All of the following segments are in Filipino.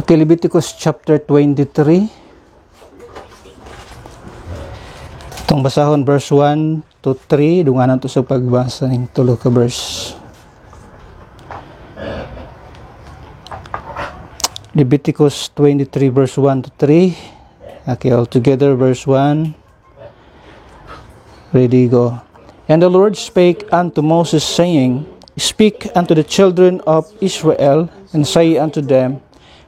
Okay, Leviticus chapter 23. Itong basahon verse 1 to 3. Dunganan to sa pagbasa ng tulo ka verse. Leviticus 23 verse 1 to 3. Okay, all together verse 1. Ready, go. And the Lord spake unto Moses, saying, Speak unto the children of Israel, and say unto them,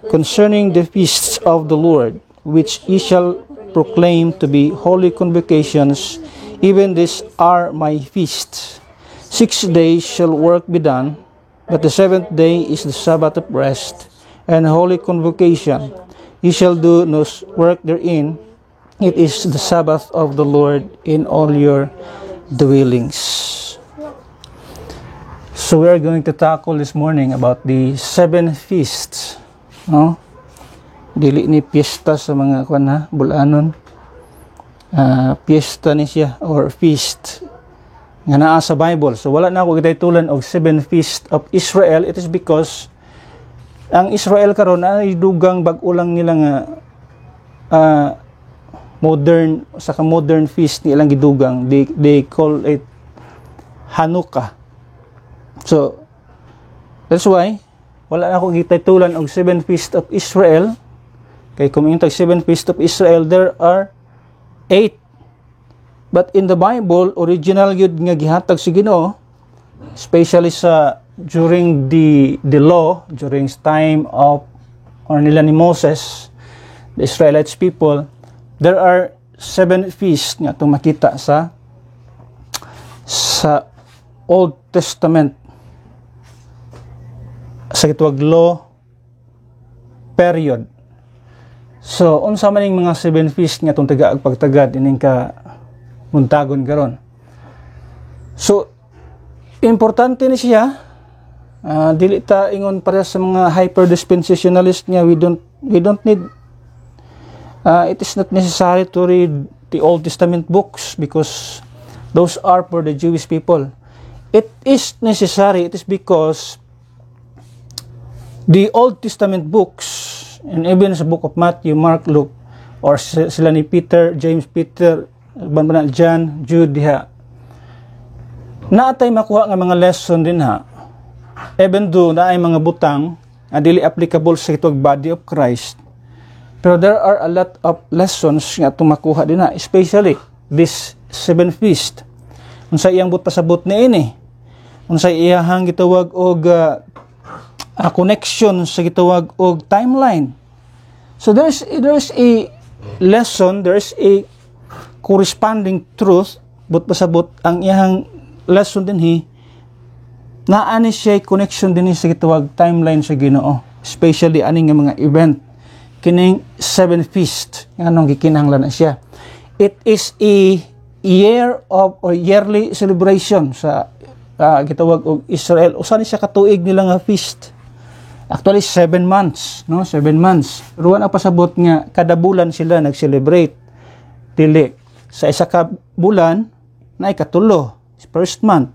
concerning the feasts of the Lord, which ye shall proclaim to be holy convocations, even these are my feasts. 6 days shall work be done, but the 7th day is the Sabbath of rest, and holy convocation. Ye shall do no work therein. It is the Sabbath of the Lord in all your dwellings. So we are going to tackle this morning about the 7 feasts. No? Dili ni piyesta sa mga bulanon. Piyesta ni siya or feast nga naa sa Bible. So wala na ako gitaytulan og 7 feast of Israel. It is because ang Israel karon ay dugang bag-o lang nila nga modern feast nilang gidugang. They call it Hanukkah. So that's why wala na akong gitaytulan og 7 feast of Israel. Kay kung intag 7 feast of Israel, there are 8. But in the Bible, original yun nga gihatag si Ginoo, especially during the law, during time of nila ni Moses, the Israelites people, there are 7 feasts nga itong makita sa Old Testament, sa gitawag law period. So unsa man ning mga 7 feast nga itong taga-pagtagad ining ka muntagon karon. So importante ni siya. Dili ta ingon para sa mga hyper dispensationalist nga we don't need it is not necessary to read the Old Testament books because those are for the Jewish people. It is necessary. It is because the Old Testament books, and even sa book of Matthew, Mark, Luke, or sila ni Peter, James, Peter, John, Jude, diha, naatay makuha nga mga lesson din ha. Even though na ay mga butang dili applicable sa itong body of Christ, pero there are a lot of lessons nga itong makuha din ha, especially this 7 feast. Unsa iyang pasabot ni ini, unsa iyang gitawag og connection sa gitawag og timeline. So there's a lesson, there's a corresponding truth, but pasabot ang iyang lesson dinhi naa ni siya connection dinhi sa gitawag timeline sa Ginoo, especially aning nga mga event kining 7 feast nganong gikinahanglan na siya. It is a year of or yearly celebration sa gitawag og Israel. Usa ni siya katuig nila nga feast. Actually 7 months, no? 7 months. Ruwan ang pasabot nga kada bulan sila nag-celebrate. Dili sa isa ka bulan na ikatulo, first month.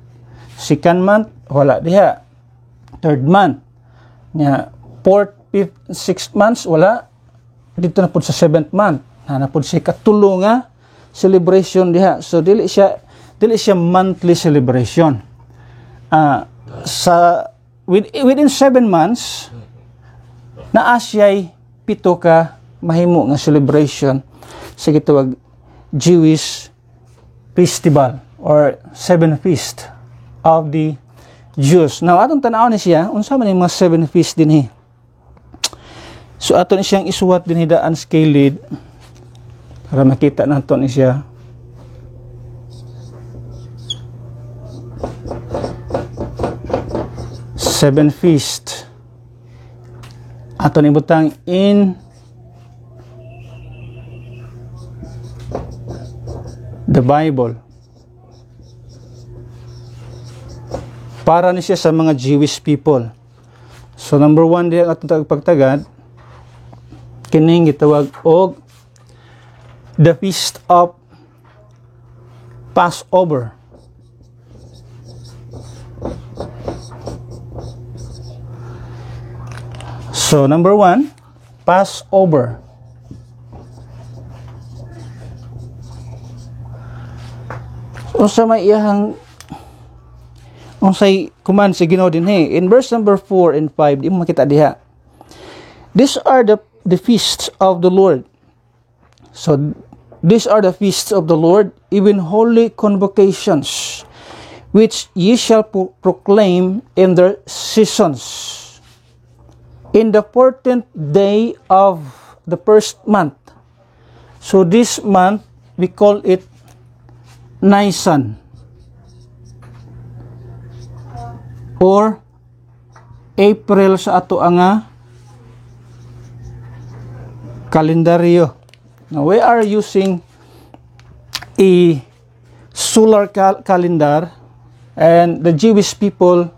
Second month wala diha. Third month nya, fourth, fifth, sixth months wala. Dito na pud sa 7th month. Na pud si katulo nga celebration diha. So dili siya monthly celebration. Within 7 months, naa siya'y 7 ka mahimo nga celebration sa gitawag Jewish festival or 7 feast of the Jews. Now, atong tanaw ni siya, unsa man yung mga 7 feast dinhi. So, aton siyang isuwat dinhi daan scaled para makita naton ni siya. Seven feast ato ni butang in the Bible para ni siya sa mga Jewish people. So number 1 diya atong pagtagad kining gitawag og the feast of Passover. So, number 1, Passover. Unsa may iyahang unsay command sa Ginoo dinhi in verse number 4 and 5 di mo makita diha. These are the feasts of the Lord. So these are the feasts of the Lord, even holy convocations, which ye shall proclaim in their seasons. In the 14th day of the first month. So this month we call it Nisan or April sa ato nga kalendaryo. Now we are using a solar calendar, and the Jewish people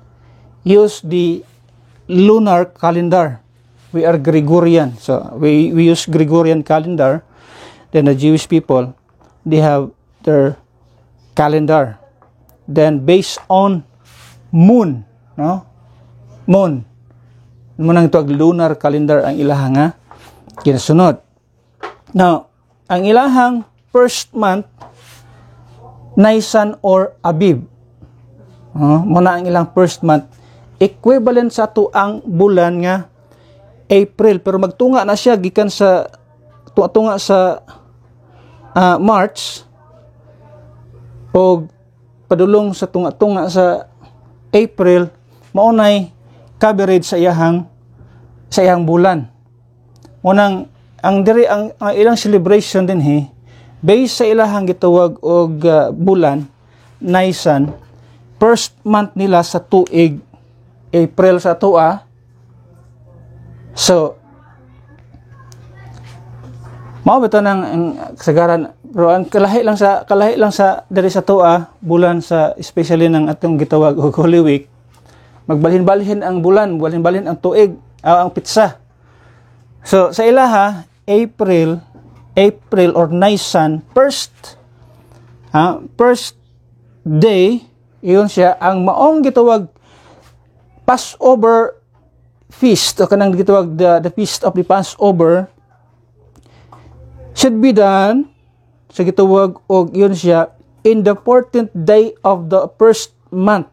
use the lunar calendar. We are Gregorian, so we use Gregorian calendar. Then the Jewish people, they have their calendar. Then based on moon, no? Moon. Munang ito lunar calendar ang ilahang nga kinasunod. Now, ang ilahang first month, Nisan or Abib. Muna ang ilang first month, equivalent sa ito ang bulan nga April. Pero magtunga na siya gikan sa tunga sa March o padulong sa tunga sa April, maunay coverage sa iyang bulan. Munang ang diri ang ilang celebration din based sa ilahang gitawag og bulan Nisan, first month nila sa tuig April sa tuwa. So mao bitaw nang kasagaran, pero ang kalahi lang sa diri sa tuwa bulan sa especially ng atong gitawag og Holy Week, magbalhin-balhin ang bulan, balhin-balhin ang tuig, ang pitsa. So sa ilaha April or Nisan, first day, iyon siya ang maong gitawag Passover feast, o kanang gitawag the feast of the Passover, should be done sa gitawag og iyon siya in the 14th day of the first month.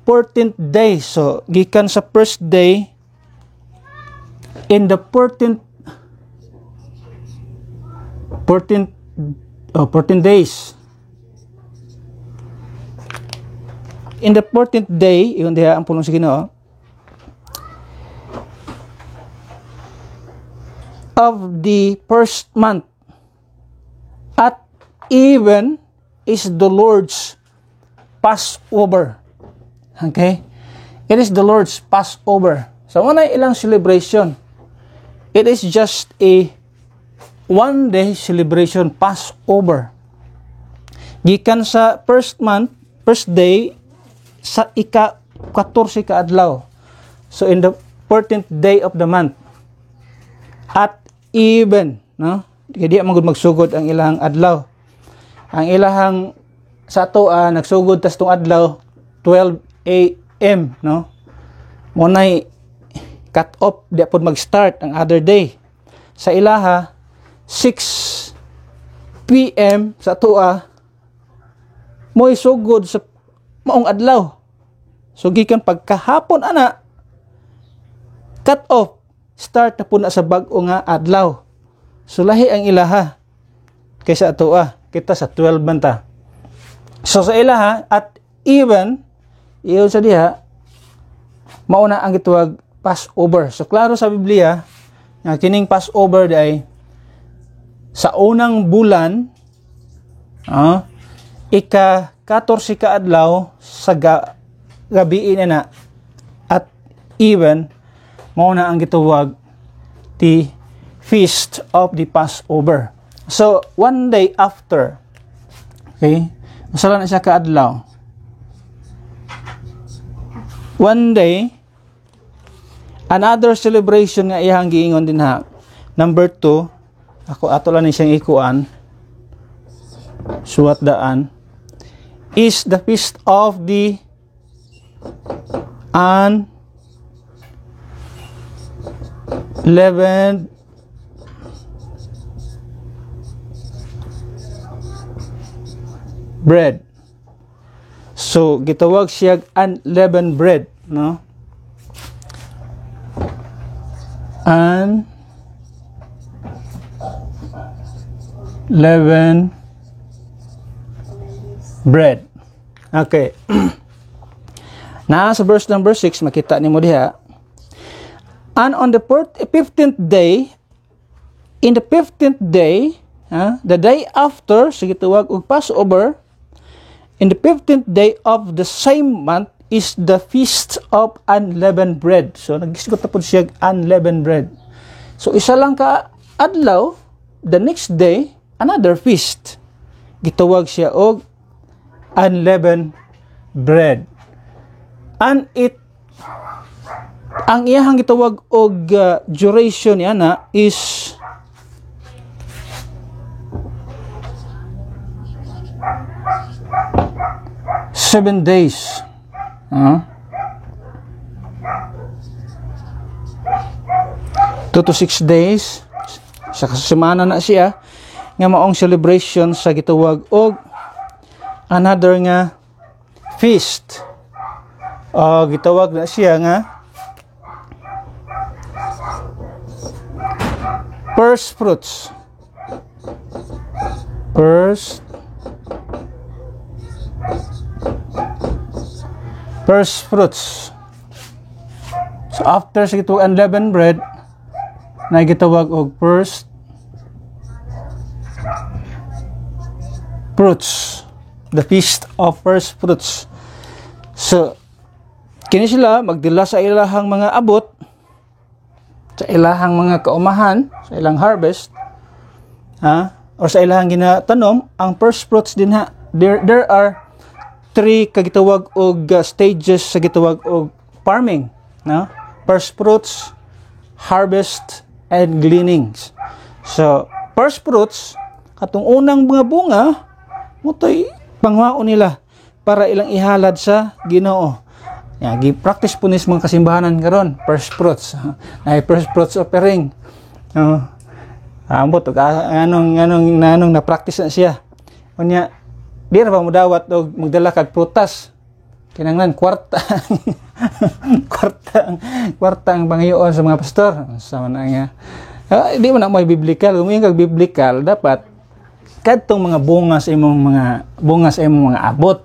14th day, so gikan sa first day in the 14 days. In the 14th day, yun diha ang pulong sa Ginoo, of the first month, at even is the Lord's Passover. Okay? It is the Lord's Passover. So, wala ilang celebration. It is just a one-day celebration, Passover. Gikan sa first month, first day, sa ika-14 ka adlaw. So, in the 14th day of the month. At even, no? Di magud magsugod ang ilahang adlaw. Ang ilahang sa ato nagsugod tas tong adlaw 12 a.m., no? Munay cut off di pod mag-start ang other day. Sa ilaha 6 p.m. sa ato mo'y sugod sa maong adlaw. So gikan pagkahapon ana cut off, start na po na sa bag-o nga adlaw. So lahi ang ilaha kaysa ato kita sa 12 banta. So sa ilaha at even iyon sa diha mauna ang gituwag Passover. So klaro sa Biblia nga kining Passover day sa unang bulan ika-14 ka adlaw sa gabi na at even mauna ang gituwag the feast of the Passover. So one day after, okay, masala na siya ka adlaw. One day, another celebration nga iyang giingon din Number 2, ato lang siyang ikuan. Suwat daan is the feast of the unleavened bread. So gitawag siya unleavened bread, no? Unleavened bread. Okay. Na sa verse number 6 makita nimo diha. And on the 15th day, in the 15th day, the day after sa gitawag og Passover, in the 15th day of the same month is the feast of unleavened bread. So nagisgot na po siya unleavened bread. So isa lang ka adlaw, the next day another feast. Gitawag siya og unleavened bread. And ang iyahang gitawag og duration niya na is 7 days. 2 to 6 days. Sa semana na siya nga maong celebration sa gitawag og another nga feast. Gitawag na siya nga first fruits. First fruits. So after sa gitawag unleavened bread, na gitawag og first fruits, the feast of first fruits. So kini sila magdila sa ilahang mga abot, sa ilahang mga kaumahan, sa ilang harvest, o sa ilahang ginatanom, ang first fruits din ha. There are 3 kagitawag og stages sa gitawag og farming, no? First fruits, harvest, and gleanings. So first fruits, katong unang mga bunga, mutoy pangwaon nila para ilang ihalad sa Ginoo. Gi-practice po nis mga kasimbahanan karon, first fruits. Ay first fruits offering. Ambot anong na-practice na siya. Unya, di ra ba mo dawat og magdala kag prutas. Kinahanglan kwarta. kwarta ang pangayoon sa mga pastor. Sama na nga. Di man na may biblical, gumiyon kag biblical dapat kadtong mga bunga sa imong mga abot.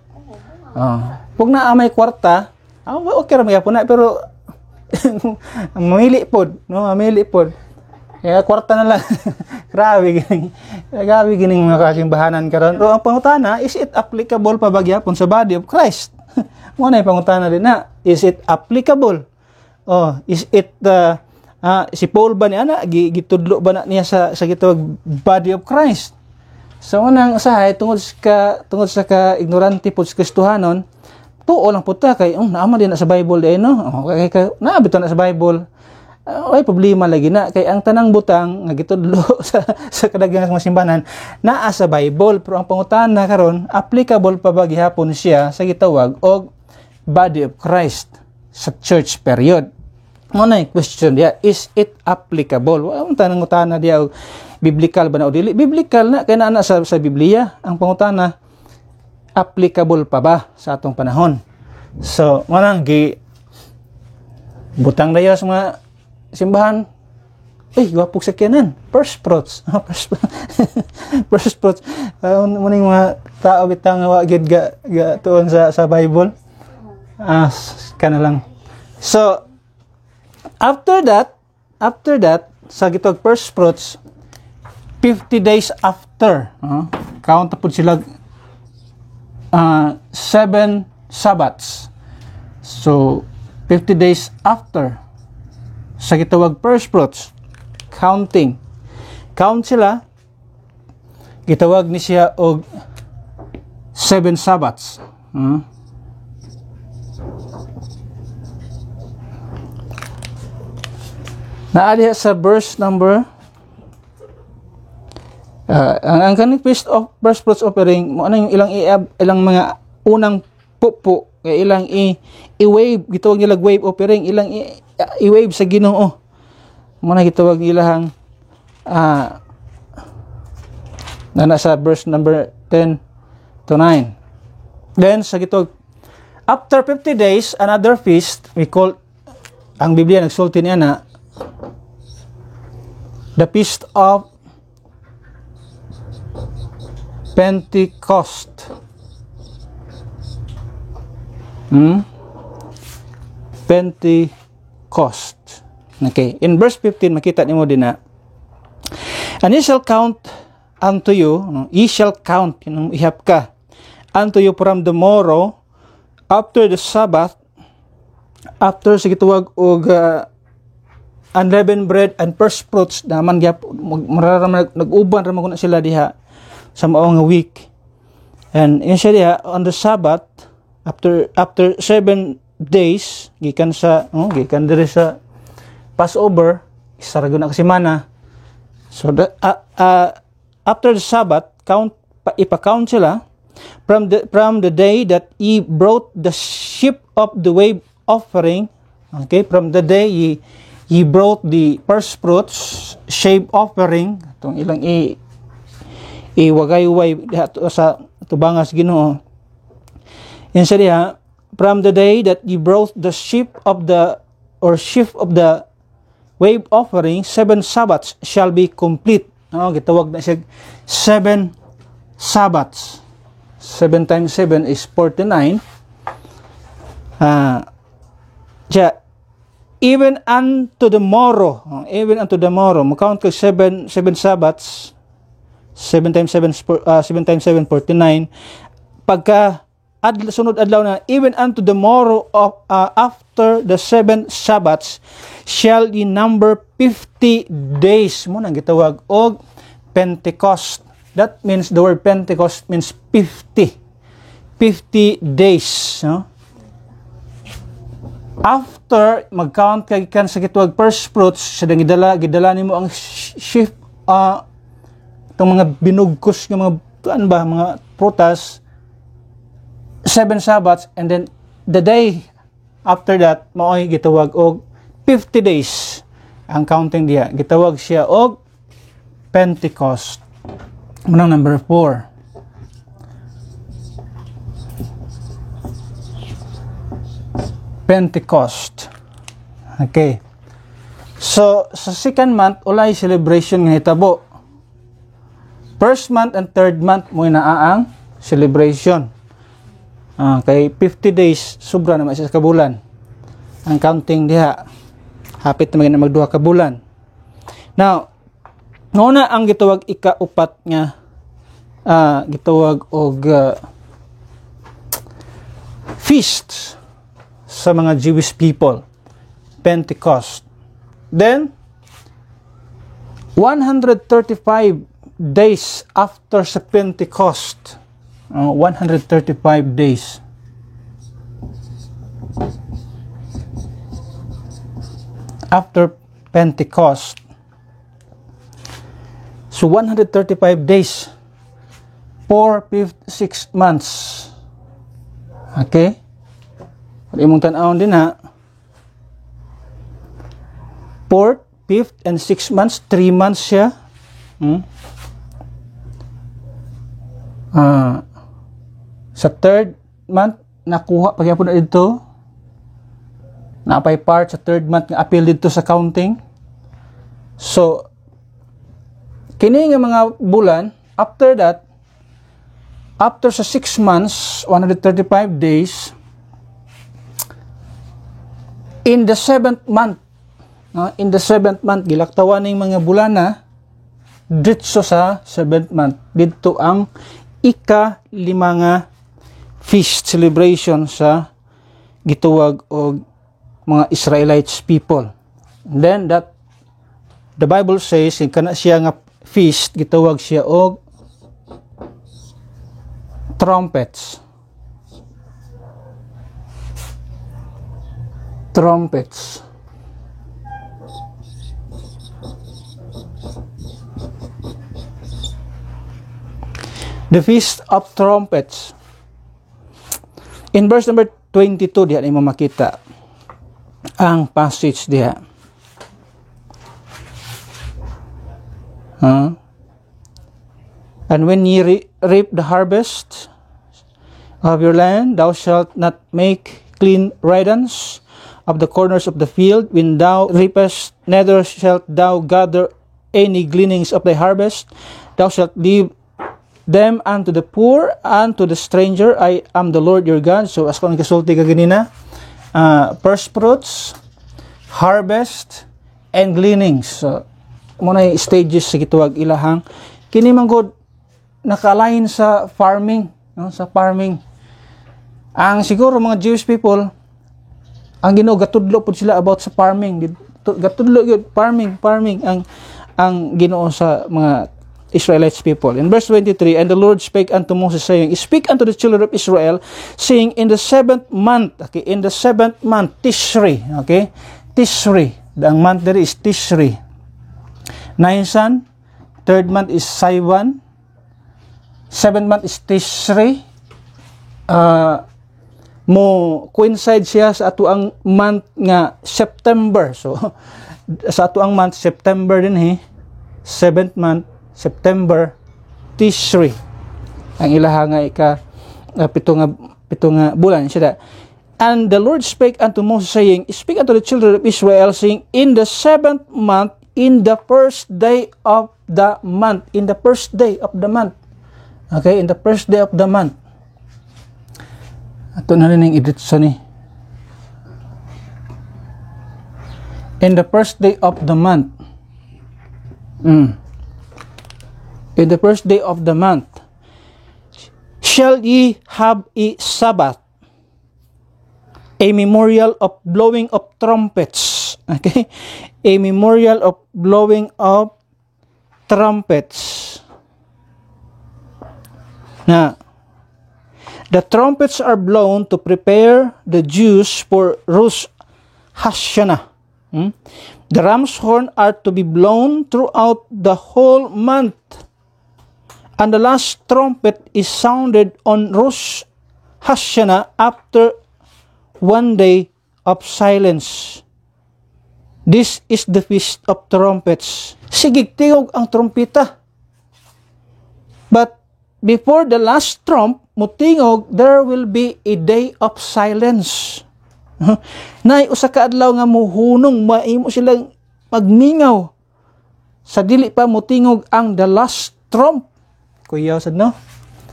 Pag naamay kwarta, okay ra magyapon na, pero mamili pod, no? Mamili pod. Kaya kwarta na lang. Grabe gining mga kasimbahanan karon. Pero ang pangutana, is it applicable pa bagyapon sa body of Christ? Mo na pangutana din na, is it applicable? Is it si Paul ba niya gitudlo ba na niya sa gitawag body of Christ? So unang usahay tungod sa ka ignorante pud sa Kristohanon, tuo lang pud ta kay naama din na sa Bible din no. Kay naabot na sa Bible. Ay problema lagi na kay ang tanang butang nga gitudlo sa kadaghanan mga simbahan naa sa Bible, pero ang pangutana karon applicable pa ba gihapon siya sa gitawag og body of Christ sa church period. Mo na question dia, is it applicable? Ang tanang utana dia og biblical ba na o dili? Biblical na kay naa sa Biblia. Ang pangutana, applicable pa ba sa atong panahon? So mo nang butang dayo sa mga simbahan, wapog sakyanan. First fruits. First fruits. Muning mga tao bitang wagid ga tuon sa Bible. Kana lang. So after that, sa gitawag first fruits, 50 days after, count po sila 7 Sabbaths. So 50 days after sa gitawag first fruits, count sila, gitawag ni siya og 7 Sabbaths. Naali sa verse number ang kaning feast of first fruits offering mo ano yung ilang mga unang pupo kay ilang i-wave, gitawag nila wave offering, ilang i-wave sa Ginoo. Muna gitawag ilahang na nasa verse number 10, to 9. Then sa gitog after 50 days another feast we call, ang Biblia nagsulti niya na the feast of Pentecost. Pentecost. Okay, in verse 15 makita nimo din na, and ye shall count unto you, ye shall count, ihap ka, unto you from the morrow, after the Sabbath, after sa gituwag og unleavened bread and first fruits, naman gyap nag-uban ra man sila diha sa mao nga week. And in siya diha on the Sabbath, after 7 days gikan sa gikan diri sa Passover, isa ra gyud na ka semana. So after the Sabbath, ipa-count sila from the day that ye brought the sheep of the wave offering. Okay, from the day ye brought the first fruits, shave offering, itong ilang iwagay-way sa tubangas Ginoo. Yan siya diha, from the day that ye brought the sheep of the wave offering, 7 Sabbaths shall be complete. Gitawag na siya 7 Sabbaths. 7 times 7 is 49. Even unto the morrow, makount kag 7 Sabbaths, 7 times 7, 49. Pagka sunod adlaw na, even unto the morrow of after the 7 Sabbaths shall ye number 50 days. Mo nang gitawag og Pentecost. That means the word Pentecost means 50 days, no? After mag-count kay kan sa gitawag first fruits, sa gidala nimo ang shift itong mga binugkos nga mga prutas, 7 Sabbaths, and then the day after that mao'y gitawag og 50 days ang counting diha, gitawag siya og Pentecost. Munang number 4. Pentecost. Okay. So sa second month ulay celebration nga hitabo. First month and third month mo naaang celebration. Kay 50 days sobra naman siya sa kabulan. Ang counting diha hapit na magduha ka bulan. Now, nguna ang gitawag ika-upat nga gitawag og feast sa mga Jewish people, Pentecost. Then 135 days after sa Pentecost, 135 days after Pentecost. So 135 days, 4, 5, 6 months. Okay? Imong tan-awon din ha. 4th, 5th, and 6 months, 3 months siya. Sa 3rd month, nakuha pagyapon na dito. Napay part sa 3rd month nga appeal dito sa counting. So, kini nga mga bulan, after that, after sa 6 months, 135 days, in the 7th month, gilaktawan ng mga bulana, dito sa 7th month, dito ang ika-5 nga feast celebration sa gituwag og mga Israelites people. And then that the Bible says kana siya nga feast gitawag siya og trumpets. The Feast of Trumpets. In verse number 22 diha nimo makita ang passage diha. And when ye reap the harvest, of your land. Thou shalt not make clean riddance of the corners of the field when thou reapest, neither shalt thou gather any gleanings of thy harvest. Thou shalt leave them unto the poor and to the stranger. I am the Lord your God. So as kung kasulti ka ganina, first fruits, harvest, and gleanings. So muna yung stages sa gituwag ilahang kini manggod naka-align sa farming, no? Sa farming ang siguro mga Jewish people ang Ginoo gatudlo pud sila about sa farming, gatudlo gyud farming ang Ginoo sa mga Israelites people. In verse 23, and the Lord spake unto Moses, saying, Speak unto the children of Israel, saying, in the 7th month, okay, in the 7th month, Tishri, okay, Tishri, the month there is Tishri. Nisan, 3rd month is Sivan, 7th month is Tishri. Mo coincide siya sa ato ang month nga September. So sa ato ang month September din 7th month September, Tishri ang ilaha nga pito nga bulan siya. And the Lord spake unto Moses, saying, Speak unto the children of Israel, saying, in the 7th month, in the first day of the month, in the first day of the month, okay, in the first day of the month. Ato na rin yung edit sa ni. In the first day of the month. In the first day of the month, shall ye have a Sabbath, a memorial of blowing of trumpets. Okay? A memorial of blowing of trumpets. Now, the trumpets are blown to prepare the Jews for Rosh Hashanah. The ram's horn are to be blown throughout the whole month. And the last trumpet is sounded on Rosh Hashanah after 1 day of silence. This is the Feast of Trumpets. Sigig tingog ang trumpeta. But before the last trump mutingog, there will be a day of silence. Nay usa ka adlaw nga muhunong maimo silang magmingaw sa dili pa mutingog ang the last trump. Kuyaw sad no?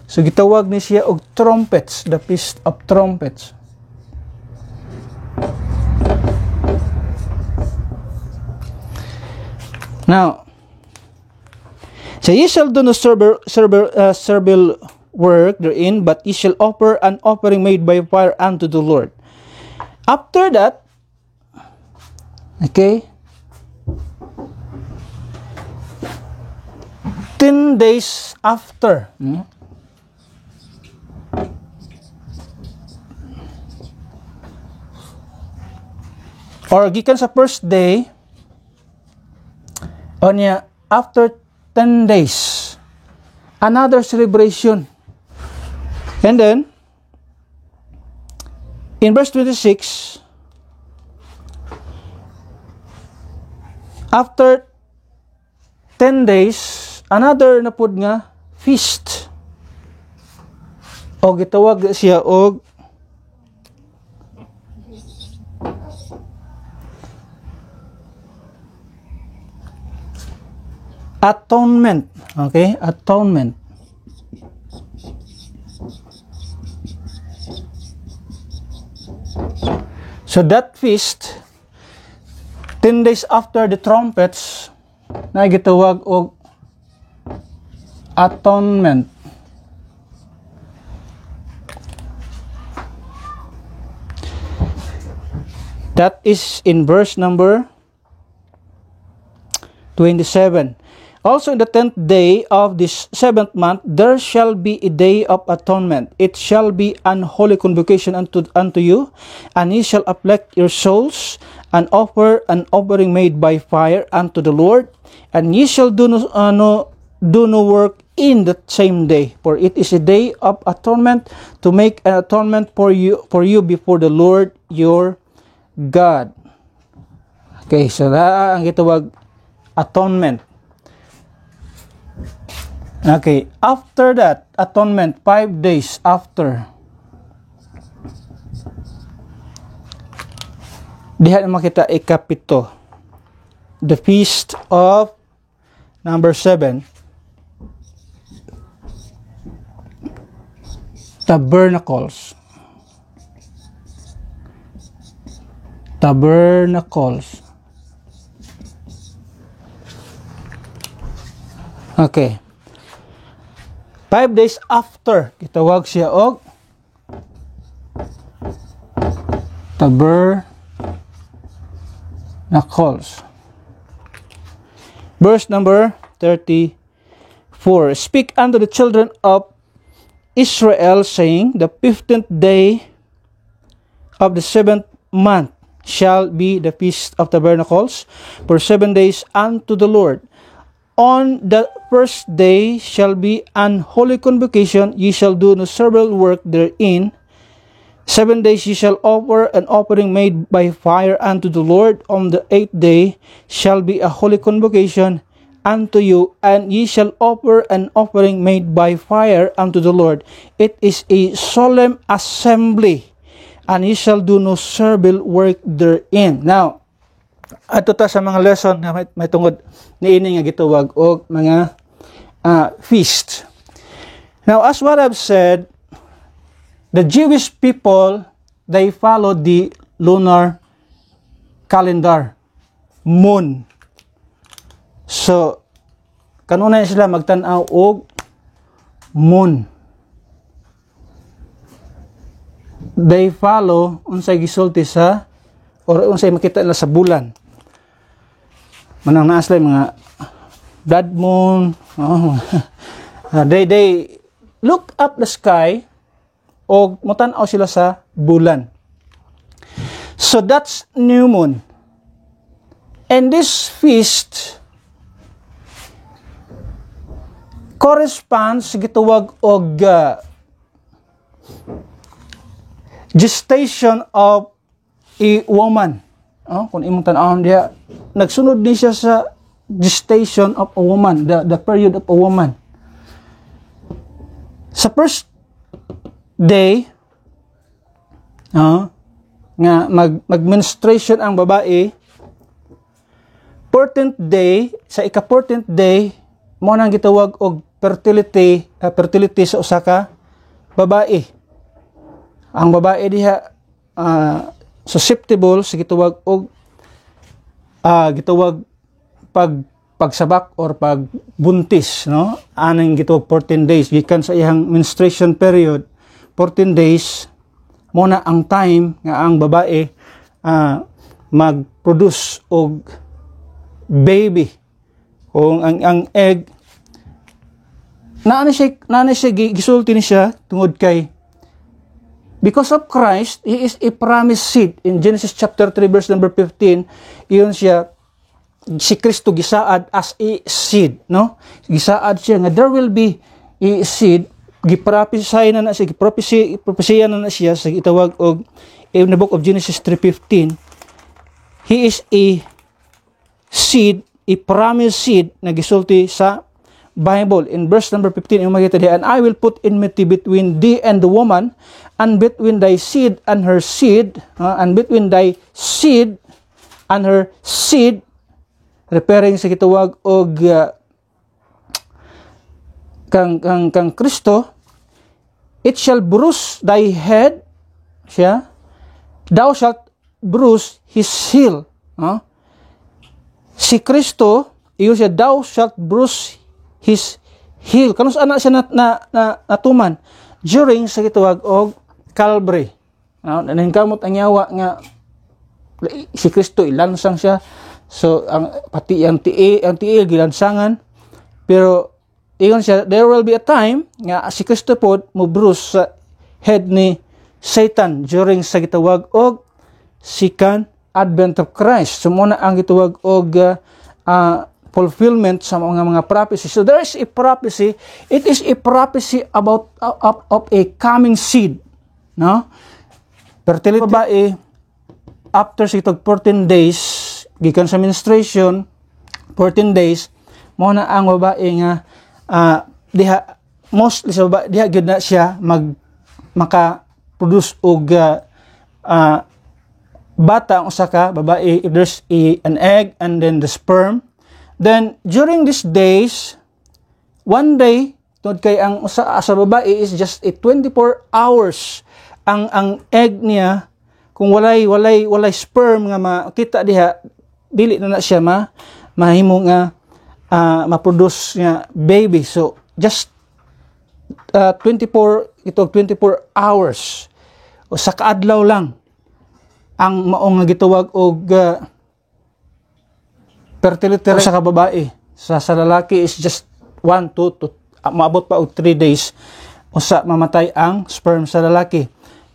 So gitawag ni siya og trumpets, the Feast of Trumpets. Now, so ye shall do no servile work therein, but ye shall offer an offering made by fire unto the Lord. After that, okay, 10 days after, or gikan sa first day, o niya, after 10 days, another celebration. And then, in verse 26, after 10 days, another na pud nga feast. O gitawag siya og atonement. Okay? Atonement. So that feast, 10 days after the trumpets, na gitawag og atonement. That is in verse number 27. Also in the 10th day of this 7th month, there shall be a day of atonement. It shall be an holy convocation unto you, and ye shall afflict your souls, and offer an offering made by fire unto the Lord. And ye shall do no work in that same day, for it is a day of atonement, to make an atonement for you before the Lord your God. Okay, so ang gitawag atonement. Okay, after that atonement, 5 days after, Diha na makita ikapito. The feast of number 7. Tabernacles. Tabernacles. Okay. 5 days after, gitawag siya og Tabernacles. Verse number 34. Speak unto the children of Israel, saying, the 15th day of the 7th month shall be the feast of tabernacles, for 7 days unto the Lord. On the first day shall be an holy convocation, ye shall do no servile work therein. 7 days ye shall offer an offering made by fire unto the Lord. On the 8th day shall be a holy convocation unto you, and ye shall offer an offering made by fire unto the Lord. It is a solemn assembly, and ye shall do no servile work therein. Now, ato ta sa mga lesson na may tungod niini nga gitawag og mga feast. Now, as what I've said, the Jewish people, they follow the lunar calendar, moon. So, kanunay sila magtan-aw og moon. They follow unsay gisulti sa or unsay makita nila sa bulan. Manang naa sila mga blood moon. They look up the sky o mutan-aw sila sa bulan. So that's new moon. And this feast corresponds sa gitawag og gestation of a woman. Kung imong tan-awon diha, nagsunod din siya sa gestation of a woman, the period of a woman. Sa first day, nga mag-menstruation ang babae, 14th day, sa ika-14th day, mo nang gitawag og fertility sa usa ka babae. Ang babae diha susceptible sa gitawag og gitawag pagsabak or pagbuntis, no? Anang gitawag 14 days gikan sa iyang menstruation period. 14 days mo na ang time nga ang babae mag-produce og baby. Kung ang egg naana siya gisulti ni siya tungod kay because of Christ, He is a promised seed. In Genesis chapter 3 verse number 15, iyon siya, si Kristo gisaad as a seed, no? Gisaad siya nga there will be a seed, giprophesy na siya, propesya na siya sa gitawag og in the book of Genesis 3:15. He is a seed, a promised seed na gisulti sa Bible. In verse number 15, yung makita diyan, and I will put enmity between thee and the woman, and between thy seed and her seed, and between thy seed and her seed, referring sa gitawag og kang Kristo, it shall bruise thy head, siya, thou shalt bruise his heel. Si Kristo, iyo siya, thou shalt bruise his heel. Kanus ana siya natuman during sa gitawag og Calvary. Naningkamot ang yawa nga si Kristo ilansang siya. So ang pati ang tiil gilansangan. Pero ingon siya, there will be a time nga si Kristo pod mo bruise sa head ni Satan during sa gitawag og second advent of Christ. So muna ang gitawag og fulfillment sa mga prophecy. So there is a prophecy. It is a prophecy about of a coming seed, no? Fertility babae after sa 14 days gikan sa menstruation, 14 days mo na ang babae nga diha mostly sa babae diha gyud na siya maka-produce og bata ang usa ka babae, if there's an egg and then the sperm, then during these days, one day tungod kay ang usa sa babae is just 24 hours ang egg niya, kung walay sperm nga makita diha, dili na siya mahimo nga ma-produce nga baby. So just 24 hours o sa kaadlaw lang ang maong nga gitawag og fertility rate sa babae. Sa lalaki is just 1 to maabot pa og 3 days usa mamatay ang sperm sa lalaki.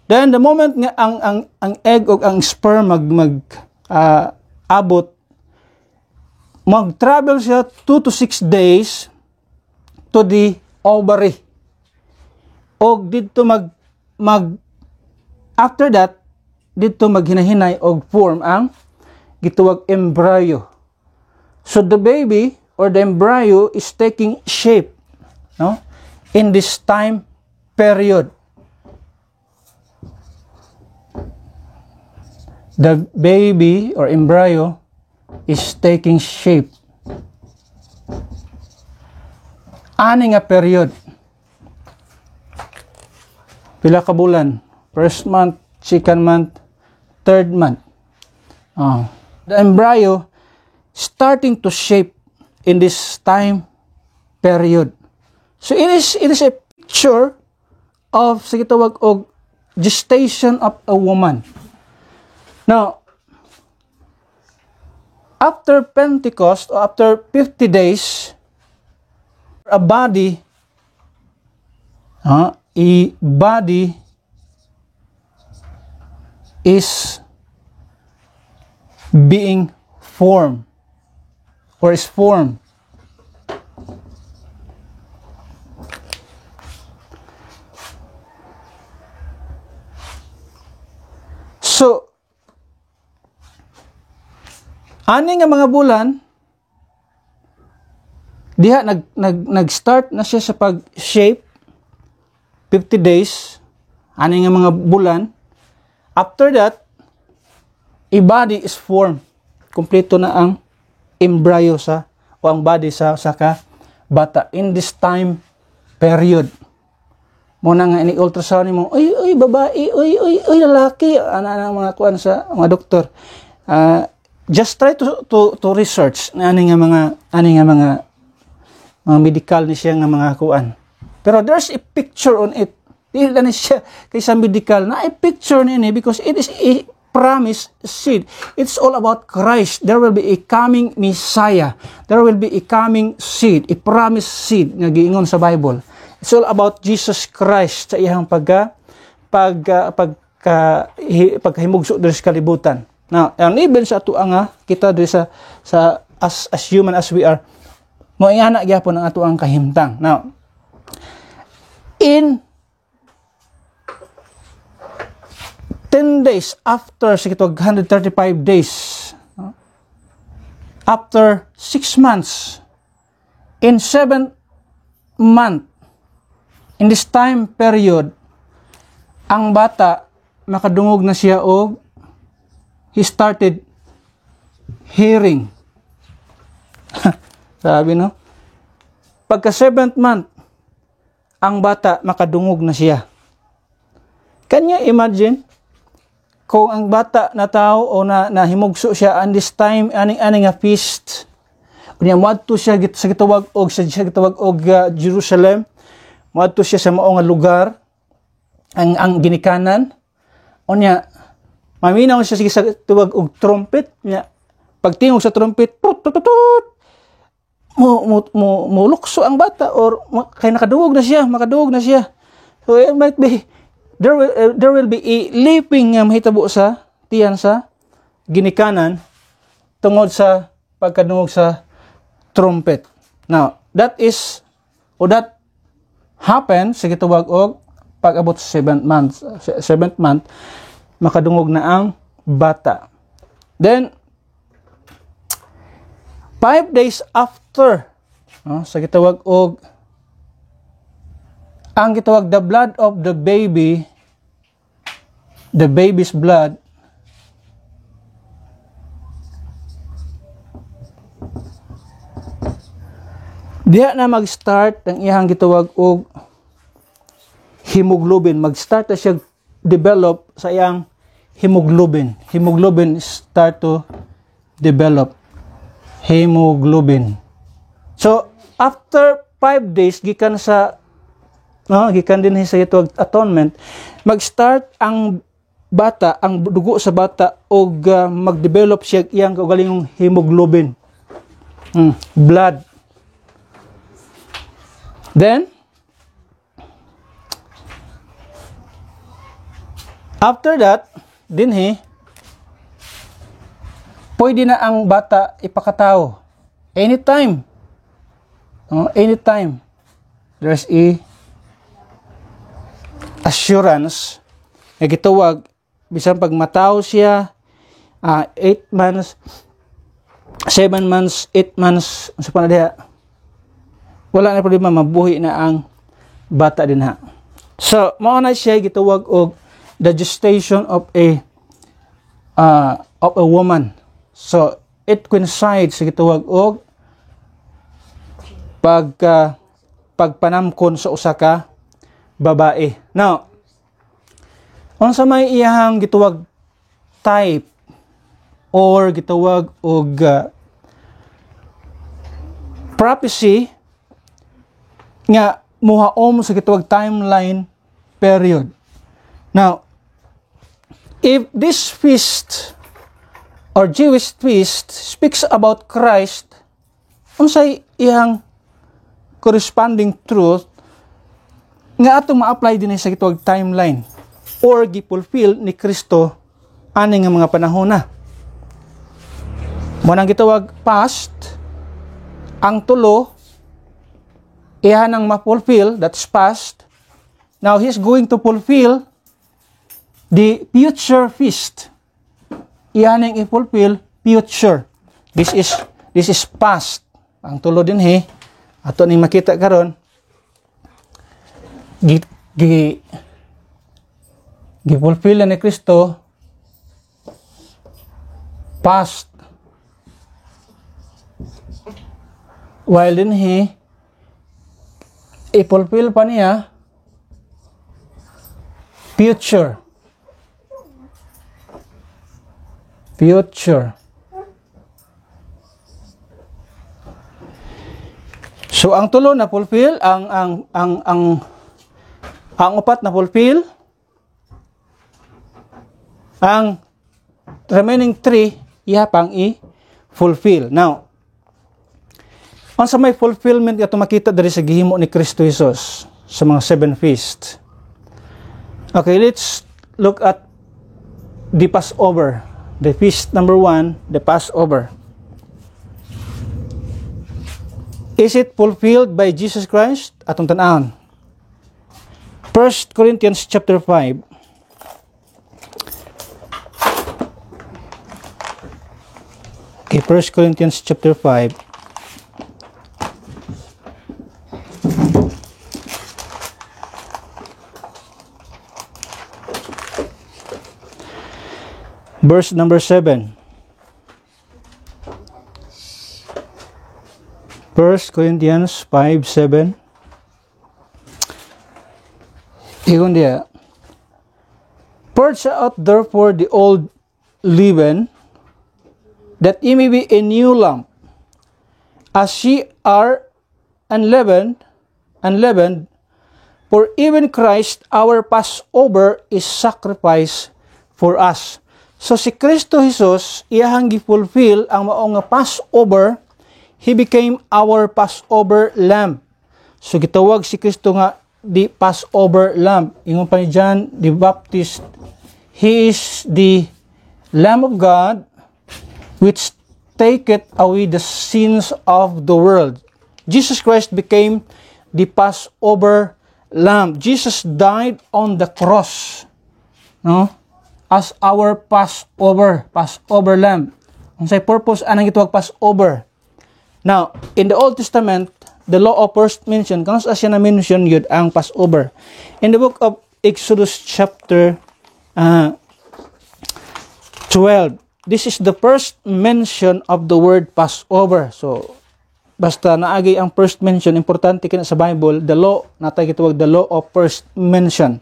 Then the moment nga ang egg o ang sperm abot, mag-travel siya 2 to 6 days to the ovary. O dito after that, dito maghinahinay og form ang gituwag embryo. So the baby or the embryo is taking shape, no, in this time period. The baby or embryo is taking shape. Ani nga period? Pila ka bulan? First month, second month, third month. The embryo starting to shape in this time period. So it is a picture of sa gitawag og gestation of a woman. Now, after Pentecost or after 50 days, a body is being formed or is formed. So, ani nga mga bulan, diha nag-start na siya sa pag-shape, 50 days, ani nga mga bulan. After that, a body is formed. Kompleto na ang embryo o ang body sa bata in this time period. Muna nga ini ultrasound mo, oy babae, oy lalaki, ana mga kuan sa mga doktor. Just try to research na ani nga mga medical ni siya nga mga kuan. Pero there's a picture on it. Dili na siya kaysa medical na a picture ni because it is a promised seed. It's all about Christ. There will be a coming Messiah. There will be a coming seed, a promised seed nga giingon sa Bible. It's all about Jesus Christ sa iyang paghimugso diri sa kalibutan. Now, ang even sa ato nga kita diri sa as human as we are, mo ingana gyapon ang ato ang kahimtang. Now, in 10 days after sa 135 days, after 6 months, in 7th month, in this time period, ang bata makadungog na siya og he started hearing. Sabi no? Pagka 7th month, ang bata makadungog na siya. Can you imagine? Kung ang bata na tao o nahimugso siya and this time aning nga feast, unya moadto siya sa gitawag og Jerusalem, moadto siya sa mao nga lugar ang ginikanan, unya maminaw siya sa gitawag og trumpet nya. Pagtingog sa trumpet, mo lukso ang bata or kay makadungog na siya. So it might be there will be a leaping nga mahitabo sa tiyan sa ginikanan tungod sa pagkadungog sa trumpet. Now, that happened sa gitawag og pag-abot sa 7th month, makadungog na ang bata. Then 5 days after, sa gitawag og ang gitawag the blood of the baby, the baby's blood Diha na mag-start ang iyang gitawag og hemoglobin. Mag-start na siya develop sa iyang hemoglobin. Hemoglobin start to develop. Hemoglobin. So, after 5 days, gikan din sa ito atonement, mag-start ang bata, ang dugo sa bata, og mag-develop siya iyang kaugalingong hemoglobin. Blood. Then, after that, pwede na ang bata ipakatao. Anytime. Anytime. There's a assurance na gitawag, bisan pag matao siya, 8 months, 7 months, 8 months, sa panadiha, wala na problema, mabuhi na ang bata din ha. So, mauna siya gitawag og the gestation of a woman. So, it coincides sa gitawag og pagpanamkon sa usa ka babae. Now, unsa may iyang gitawag type or gitawag og prophecy nga muhaom sa gitawag timeline period. Now, if this feast or Jewish feast speaks about Christ, unsay iyang corresponding truth nga atong ma-apply din sa gitawag timeline or gipulfill ni Kristo ani nga mga panahon na. Mo nang gitawag past, ang tulo iha nang ma-fulfill, that's past. Now he's going to fulfill the future feast. Iha nang i-fulfill future. This is past. Ang tulo din ato ning makita karon gipulfill ni Kristo past, while din i-fulfill pa niya future. So ang tulo na fulfill, ang upat na fulfill, ang remaining 3 iha pang i-fulfill. Now, unsa may fulfillment ato makita diri sa gihimo ni Kristo Jesus sa mga 7 feasts. Okay, let's look at the Passover. The feast number 1, the Passover. Is it fulfilled by Jesus Christ? Atong tan-awon. 1 Corinthians chapter 5. Okay, 1 Corinthians chapter 5. Verse number 7. 1 Corinthians 5:7. Iyon dia. Purge out therefore the old leaven, that ye may be a new lump, as ye are unleavened, for even Christ our Passover is sacrificed for us. So si Kristo Jesus, iyahang gifulfill ang maong nga Passover. He became our Passover lamb. So gitawag si Kristo nga the Passover lamb. Ingon pa ni John the Baptist, he is the Lamb of God which taketh away the sins of the world. Jesus Christ became the Passover lamb. Jesus died on the cross, no? As our Passover lamb. Unsay purpose anang gitawag Passover? Now, in the Old Testament, the law of first mention, kanus asya na mention yun ang Passover. In the book of Exodus chapter 12, this is the first mention of the word Passover. So, basta naagi ang first mention, importante kina sa Bible, the law, natay gitawag the law of first mention.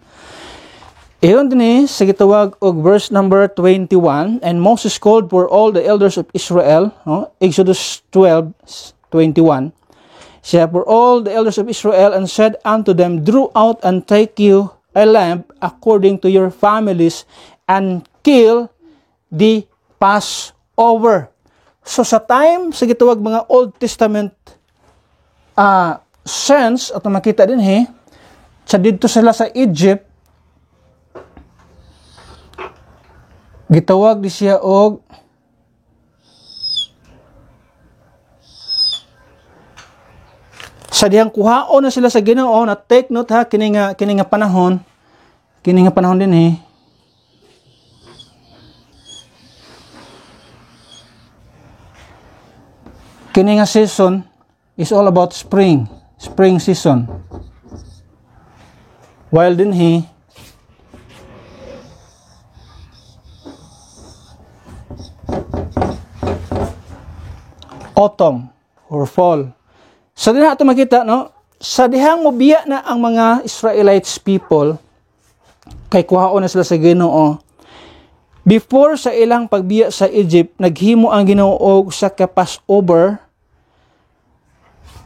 Iyon din sa gitawag og verse number 21, and Moses called for all the elders of Israel, no? Exodus 12:21. Siya, for all the elders of Israel, and said unto them, draw out and take you a lamb according to your families, and kill the Passover. So sa time, sa gitawag mga Old Testament sense, at makita din sa dito sila sa Egypt, gitawag di siya og sa dihang kuhaon na sila sa Ginoo, na take note ha, kini nga panahon din kini nga season is all about spring season. While din autumn or fall. Sa diha ato makita, no, sa dihang mobiya na ang mga Israelites people, kay kuhaon na sila sa Ginoo, before sa ilang pagbiya sa Egypt, naghimo ang Ginoo og sa Passover.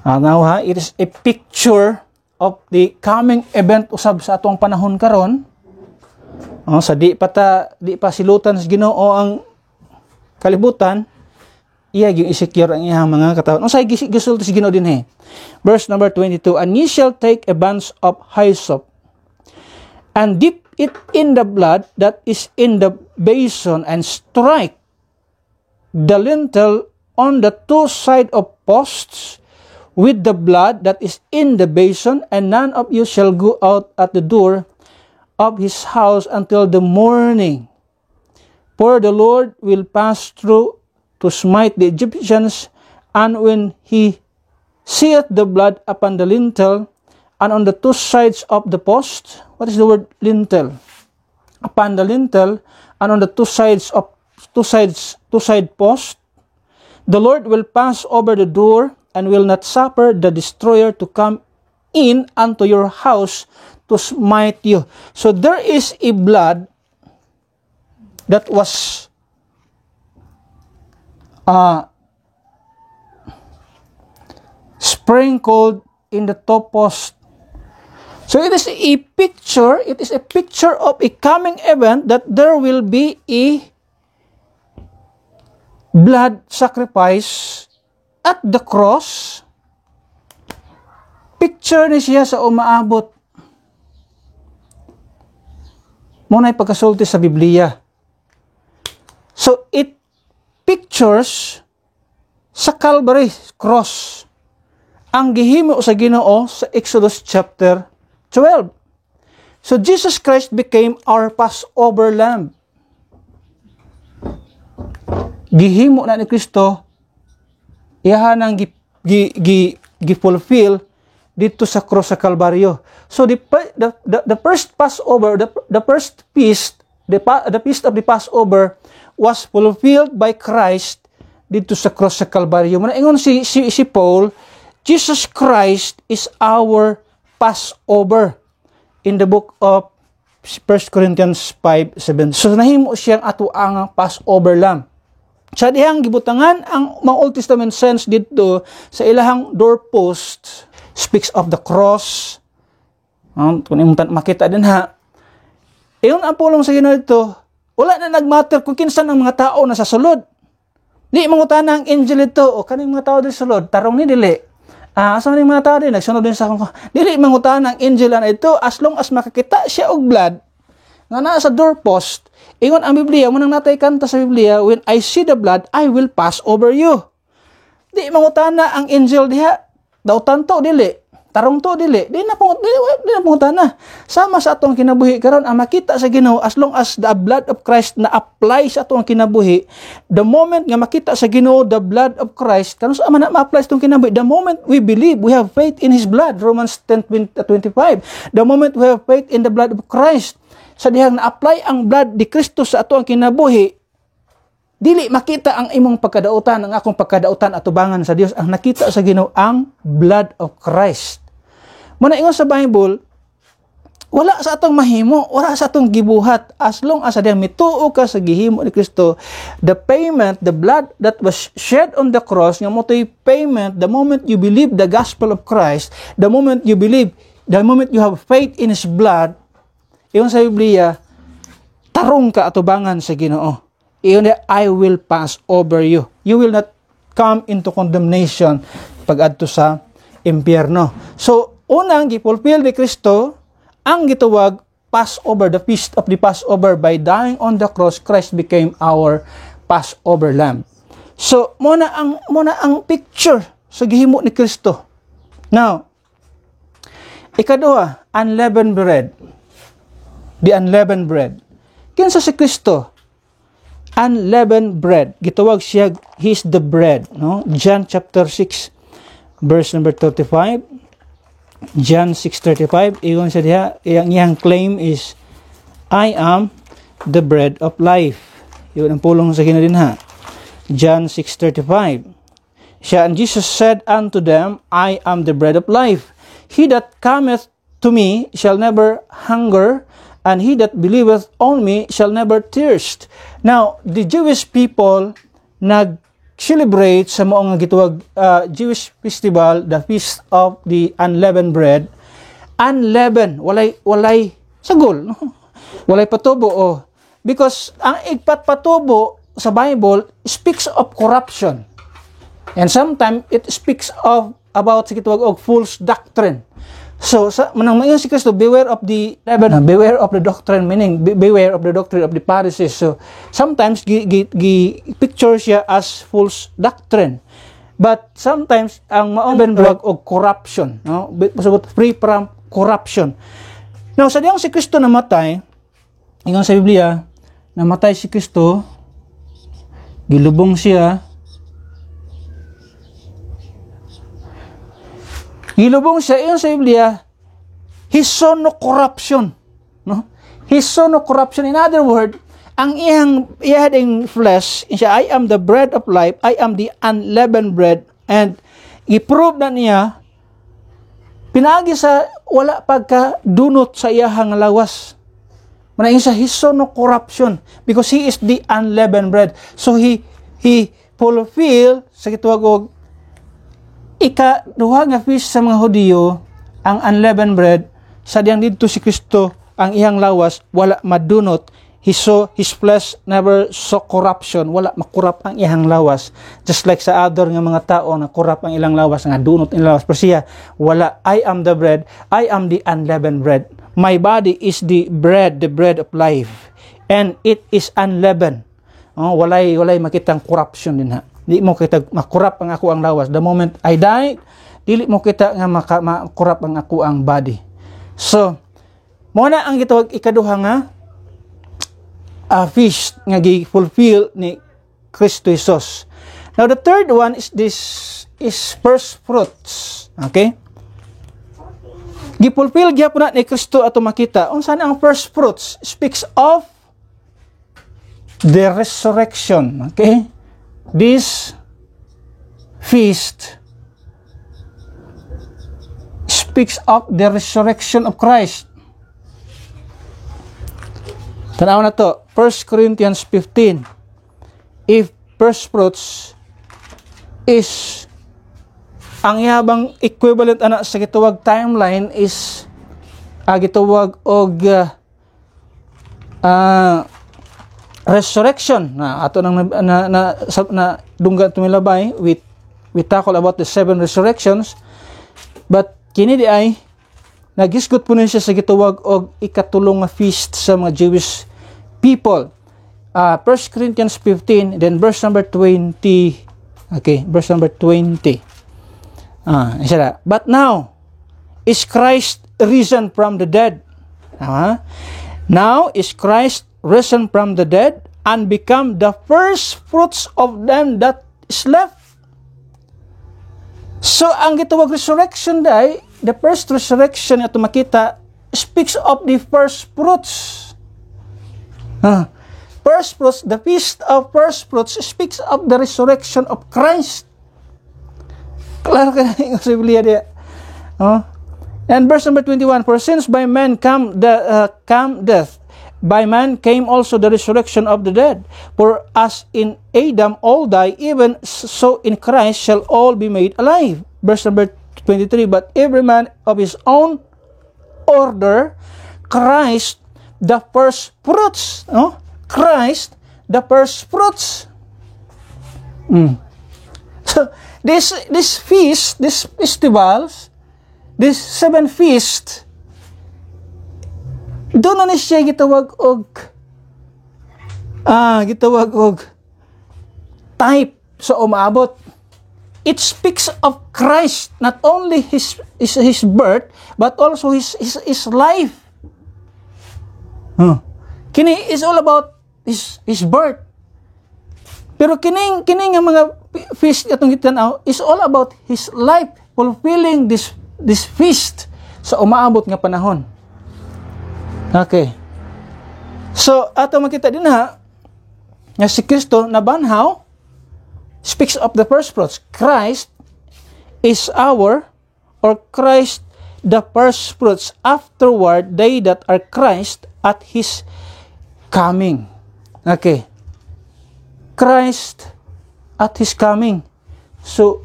Now it is a picture of the coming event usab sa atong panahon karon. Sa di pa silutan sa Ginoo ang kalibutan, iya yung isecure ang iyang mga katawan. Sa gisulti sa Ginoo din Verse number 22, and ye shall take a bunch of hyssop, and dip it in the blood that is in the basin, and strike the lintel on the two sides of posts with the blood that is in the basin, and none of you shall go out at the door of his house until the morning. For the Lord will pass through to smite the Egyptians, and when he seeth the blood upon the lintel and on the two sides of the post. What is the word lintel? Upon the lintel and on the two side post, the Lord will pass over the door and will not suffer the destroyer to come in unto your house to smite you. So there is a blood that was sprinkled in the top post. So it is a picture of a coming event, that there will be a blood sacrifice at the cross. Picture ni siya sa umaabot. Muna'y pagkasulti sa Biblia. So it pictures sa Calvary cross ang gihimo sa Ginoo sa Exodus chapter 12. So Jesus Christ became our Passover lamb. Gihimo na ni Kristo, iyahan ang gi-fulfill dito sa cross sa Kalbaryo. So the first Passover, the first feast, the feast of the Passover was fulfilled by Christ dito sa cross sa Kalbaryo. Ingon si Paul, Jesus Christ is our Passover in the book of 1 Corinthians 5:7. So nahimo siyang ato ang Passover lamb. Sa dihang gibutangan ang mga Old Testament sense dito sa ilahang doorpost speaks of the cross. Kung makita din iyon ang pulong sa Ginoo dito. Wala na nagmatter kung kinsan ang mga tao na sa sulod. Di mangutana ang angel ito, o kaning mga tao din sa sulod, tarong ni dili. Asa man yung mga tao din, nagsunod din sa akong, dili mangutana ang angel na ito, as long as makakita siya og blood, nga naa sa doorpost. Ingon ang Biblia, munang natay kanta sa Biblia, when I see the blood, I will pass over you. Di mangutana ang angel diha, daw tanto dili, tarong to dili, di na pangutana. Sama sa atong kinabuhi karon, ang makita sa Ginoo, as long as the blood of Christ na apply sa atong kinabuhi, the moment nga makita sa Ginoo the blood of Christ, kanus man na ma-apply sa atong kinabuhi, the moment we believe, we have faith in His blood, Romans 10:25. The moment we have faith in the blood of Christ, sa dihang na-apply ang blood ni Kristo sa atong kinabuhi, dili makita ang imong pagkadautan, ang akong pagkadautan atubangan sa Dios. Ang nakita sa Ginoo ang blood of Christ. Muna ingon sa Bible, wala sa atong mahimo, wala sa atong gibuhat, as long as adiyang mituo ka sa gihimo ni Kristo, the payment, the blood that was shed on the cross, nga motoy payment, the moment you believe the gospel of Christ, the moment you believe, the moment you have faith in His blood, iyon sa Biblia, tarong ka atubangan sa Ginoo. Iyon na, I will pass over you. You will not come into condemnation pag-adto sa impyerno. So, unang gipulfill ni Kristo ang gitawag Passover, the feast of the Passover. By dying on the cross, Christ became our Passover lamb. So, muna ang picture sa gihimo ni Kristo. Now, ikaduha, unleavened bread. The unleavened bread. Kinsa si Kristo? Unleavened bread. Gitawag siya, He's the bread. No? John chapter 6, verse number 35. John 6:35, iyon sa diha, iyang claim is, I am the bread of life. Iyon ang pulong sa kinadinha. John 6:35. Siya, and Jesus said unto them, I am the bread of life. He that cometh to me shall never hunger, and he that believeth on me shall never thirst. Now, the Jewish people nag-celebrate sa moong gitawag Jewish festival, the Feast of the Unleavened Bread. Unleavened, walay sagol, no? Walay patubo, oh. Because ang igpatpatubo sa Bible speaks of corruption. And sometimes it speaks of about sa gitawag og false doctrine. So, manang mayon si Kristo, beware of the leaven, beware of the doctrine, meaning beware of the doctrine of the Pharisees. So, sometimes picture siya as false doctrine. But sometimes ang maong wag og corruption, no? Free from corruption. Now, sa diyang si Kristo namatay, ingon sa Biblia, namatay si Kristo, gilubong siya, iyon sa Biblia, He saw no corruption. No? He saw no corruption. In other words, ang iyang flesh, siya, I am the bread of life, I am the unleavened bread, and i-prove na niya, pinagi sa wala pagka-dunot sa iyahang lawas. Manaing sa, He saw no corruption, because He is the unleavened bread. So, He fulfill, sa kitawag og, ikaduha nga feast sa mga Hudiyo, ang unleavened bread, sa diyang dito si Kristo, ang iyang lawas, wala madunot. His flesh never saw corruption, wala makurap ang iyang lawas. Just like sa other nga mga tao, na kurap ang ilang lawas, nga dunot ang lawas. Pero siya, wala, I am the bread, I am the unleavened bread. My body is the bread of life. And it is unleavened. Walay makitang corruption din ha. Di mo kita makurap ang ako ang lawas. The moment I die, dili mo kita nga makurap ang ako ang body. So, muna ang gitawag ikaduha nga feast nga gi-fulfill ni Kristo Jesus. Now, the third one is first fruits. Okay? Gi-fulfill gyapon na ni Kristo ato makita. Unsa na ang first fruits? Speaks of the resurrection. Okay? This feast speaks of the resurrection of Christ. Tanaw na to, 1 Corinthians 15. If first fruits is ang yabang equivalent ana sa gitawag timeline is gitawag og resurrection na ato nang na dunggan tumilabay, we tackle about the 7 resurrections, but kini di ay nagisgot po siya sa gitawag og ikatulong nga feast sa mga Jewish people. 1 Corinthians 15, then verse number 20. Okay, verse number 20. Isa but now is Christ risen from the dead. Now is Christ risen from the dead and become the first fruits of them that is left. So, ang gitawag resurrection day, the first resurrection ito makita, speaks of the first fruits. first fruits, the feast of first fruits speaks of the resurrection of Christ. Klaro ka na yung Biblia diya. And verse number 21, for since by man come death, by man came also the resurrection of the dead. For as in Adam all die, even so in Christ shall all be made alive. Verse number 23, but every man of his own order, Christ the first fruits. Christ the first fruits. So this feast, these festivals, this 7 feast, doon na siya gitawag og type sa umaabot. It speaks of Christ, not only his birth, but also his life. Kini is all about his birth. Pero kining nga mga feast atong gitanaw is all about his life, fulfilling this feast sa umaabot nga panahon. Okay. So ato makita din nga si Kristo na banhaw speaks of the first fruits. Christ is Christ the first fruits. Afterward, they that are Christ at his coming. Okay. Christ at his coming. So,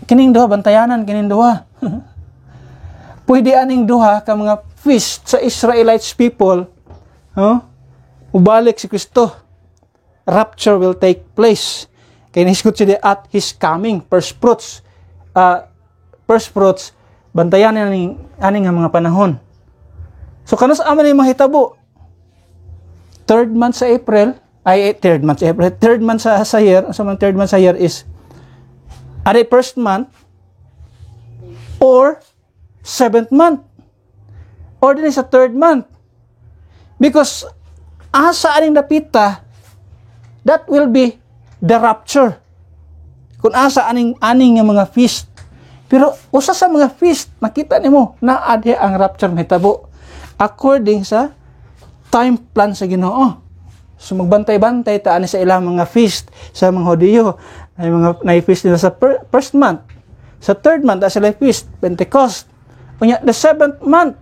kining duha, bantayanan kining duha. Pwede aning duha ka mga feast sa Israelites people, ubalik si Kristo. Rapture will take place. Kaya nahisgot siya at his coming. First fruits, bantayanan aning nga mga panahon. So, kanos aman yung mahitabo? Third month sa April sa year, third month sa year is are first month or 7th month or din sa third month, because asa aning dapita, that will be the rapture kung asa aning nga mga feast. Pero usa sa mga feast makita nimo na adya ang rapture mahitabo according sa time plan sa Ginoo. So magbantay-bantay ta ani sa ilang mga feast sa mga Hudiyo. Ay mga na-feast nila sa first month. Sa third month na sila feast, Pentecost. Unya the 7th month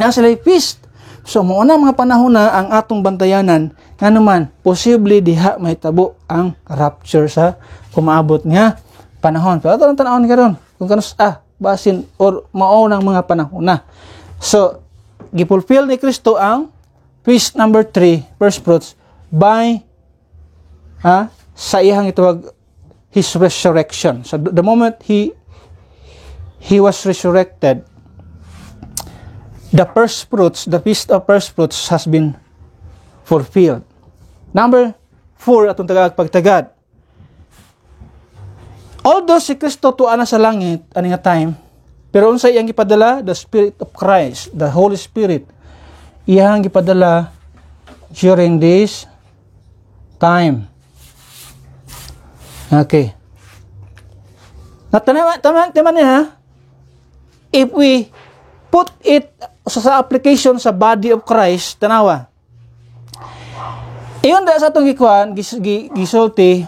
na sila feast. So mao na mga panahon na ang atong bantayanan nga naman posible diha mahitabo ang rapture sa kumaabot nga panahon. Pero ato lang tan-awon karon kung kanus basin or mao nang mga panahon na. So gipulfill ni Kristo ang feast number 3, first fruits, by sa iyang itawag his resurrection. So the moment he was resurrected, the first fruits, the feast of first fruits has been fulfilled. Number 4 atong pagtagad. Although si Kristo tuwa na sa langit ani nga time, pero unsa iyang gipadala? The Spirit of Christ, the Holy Spirit, iyang gipadala during this time. Okay. Tama niya, if we put it sa application sa body of Christ, tanawa. Iyon da sa atong gikuan, gisulti,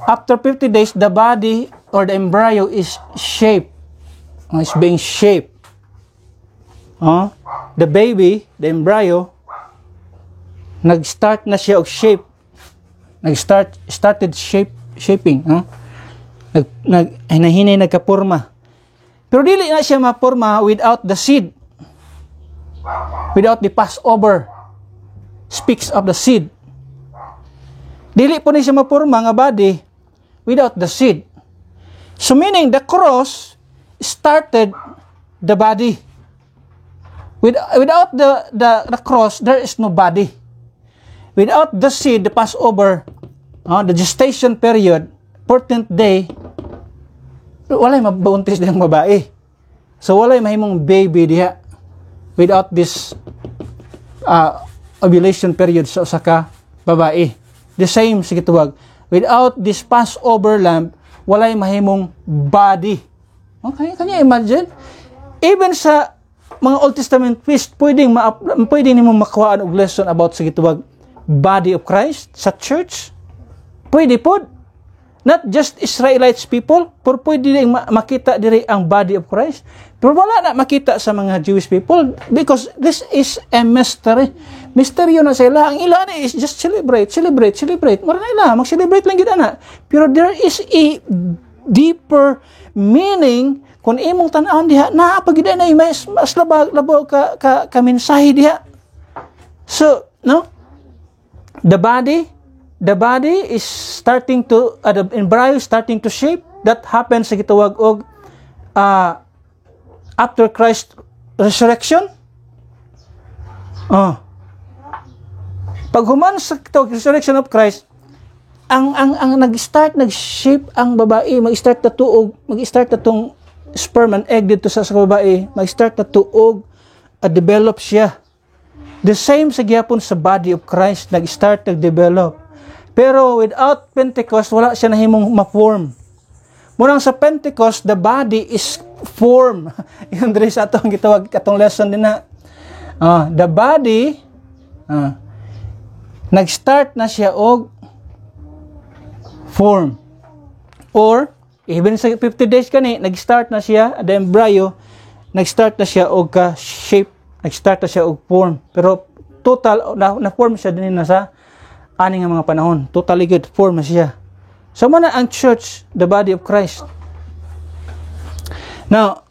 after 50 days, the body or the embryo is shaped. It's being shaped. The baby, the embryo, nag-start na siya og shape. Started shaping. Hinahinay nagkapurma. Pero dili na siya mapurma without the seed. Without the Passover. Speaks of the seed. Dili po na siya mapurma nga body without the seed. So meaning the cross started the body. Without the cross, there is no body. Without the seed, the Passover, the gestation period, 14th day, walay mabuntis din ang babae. So walay mahimong baby diha without this ovulation period sa usa ka babae. The same sige tuwag. Without this Passover lamb, walay mahimong body. Okay, kanya imagine? Even sa mga Old Testament feast, pwedeng nimo makuhaan og lesson about sa gituwag body of Christ sa church? Pwede po. Not just Israelites people, pero pwede din makita diri ang body of Christ. Pero wala na makita sa mga Jewish people because this is a mystery. Misteryo na sila. Ang ilan is just celebrate. Marana ila, mag-celebrate lang gid ana. Pero there is a deeper meaning kung imong tan-awon diha na pagid na mas labaw ka mensahe diha. So, no? The body is starting to the embryo is starting to shape. That happens sa gitawag og after Christ resurrection. Pag human sa resurrection of Christ, ang nag-shape ang babae, mag-start na tuog, mag-start na tong sperm and egg dito sa babae, mag-start na tuog, develop siya. The same sa gyapon sa body of Christ, nag-start, nag-develop. Pero without Pentecost, wala siya nahimong ma-form. Munang sa Pentecost, the body is form. Yung diri sa atong gitawag katong lesson din na. The body, nag-start na siya og form. Or, even sa 50 days kani, nag-start na siya, the embryo, nag-start na siya og shape, nag-start na siya og form. Pero total, na-form siya din na sa ani nga mga panahon. Totally good form na siya. So, muna ang church, the body of Christ. Now,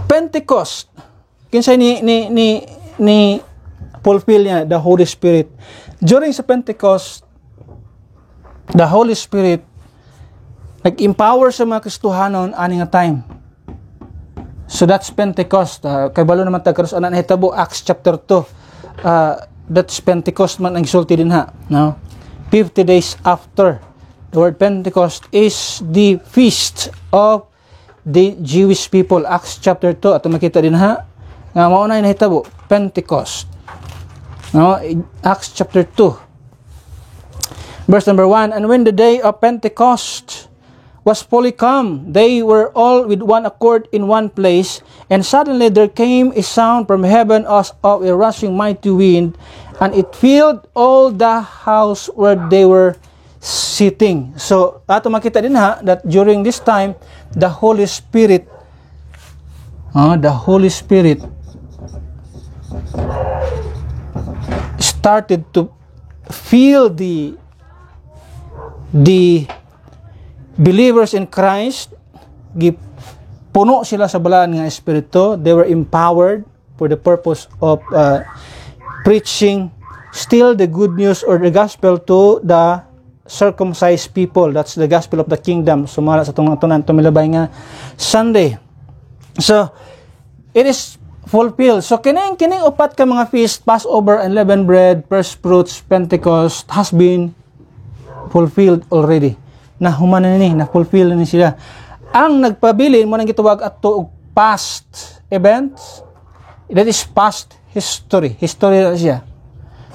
Pentecost, kinsay ni fulfill niya the Holy Spirit. During sa Pentecost, the Holy Spirit nag-empower sa mga Kristohanon ani nga time. So that's Pentecost. Kay balo naman tagkaros ana nahitabo Acts chapter 2. That's Pentecost man ang sulti din ha. No? 50 days after. The word Pentecost is the feast of the Jewish people. Acts chapter 2. Ato makita din ha. Nga mao na nahitabo Pentecost. No? Acts chapter 2. Verse number 1. And when the day of Pentecost was fully come, they were all with one accord in one place, and suddenly there came a sound from heaven as of a rushing mighty wind, and it filled all the house where they were sitting. So, ato makita din ha, that during this time, the Holy Spirit started to fill the believers in Christ. Puno sila sa balaan nga espiritu. They were empowered for the purpose of preaching still the good news or the gospel to the circumcised people. That's the gospel of the kingdom. Sumala sa itong tumilabay nga Sunday. So, it is fulfilled. So, kining upat ka mga feast, Passover, unleavened bread, first fruits, Pentecost, has been fulfilled already. Na human na ni, na-fulfill na ni sila. Ang nagpabilin mo nang gitawag ato og past events, that is past history. History na siya.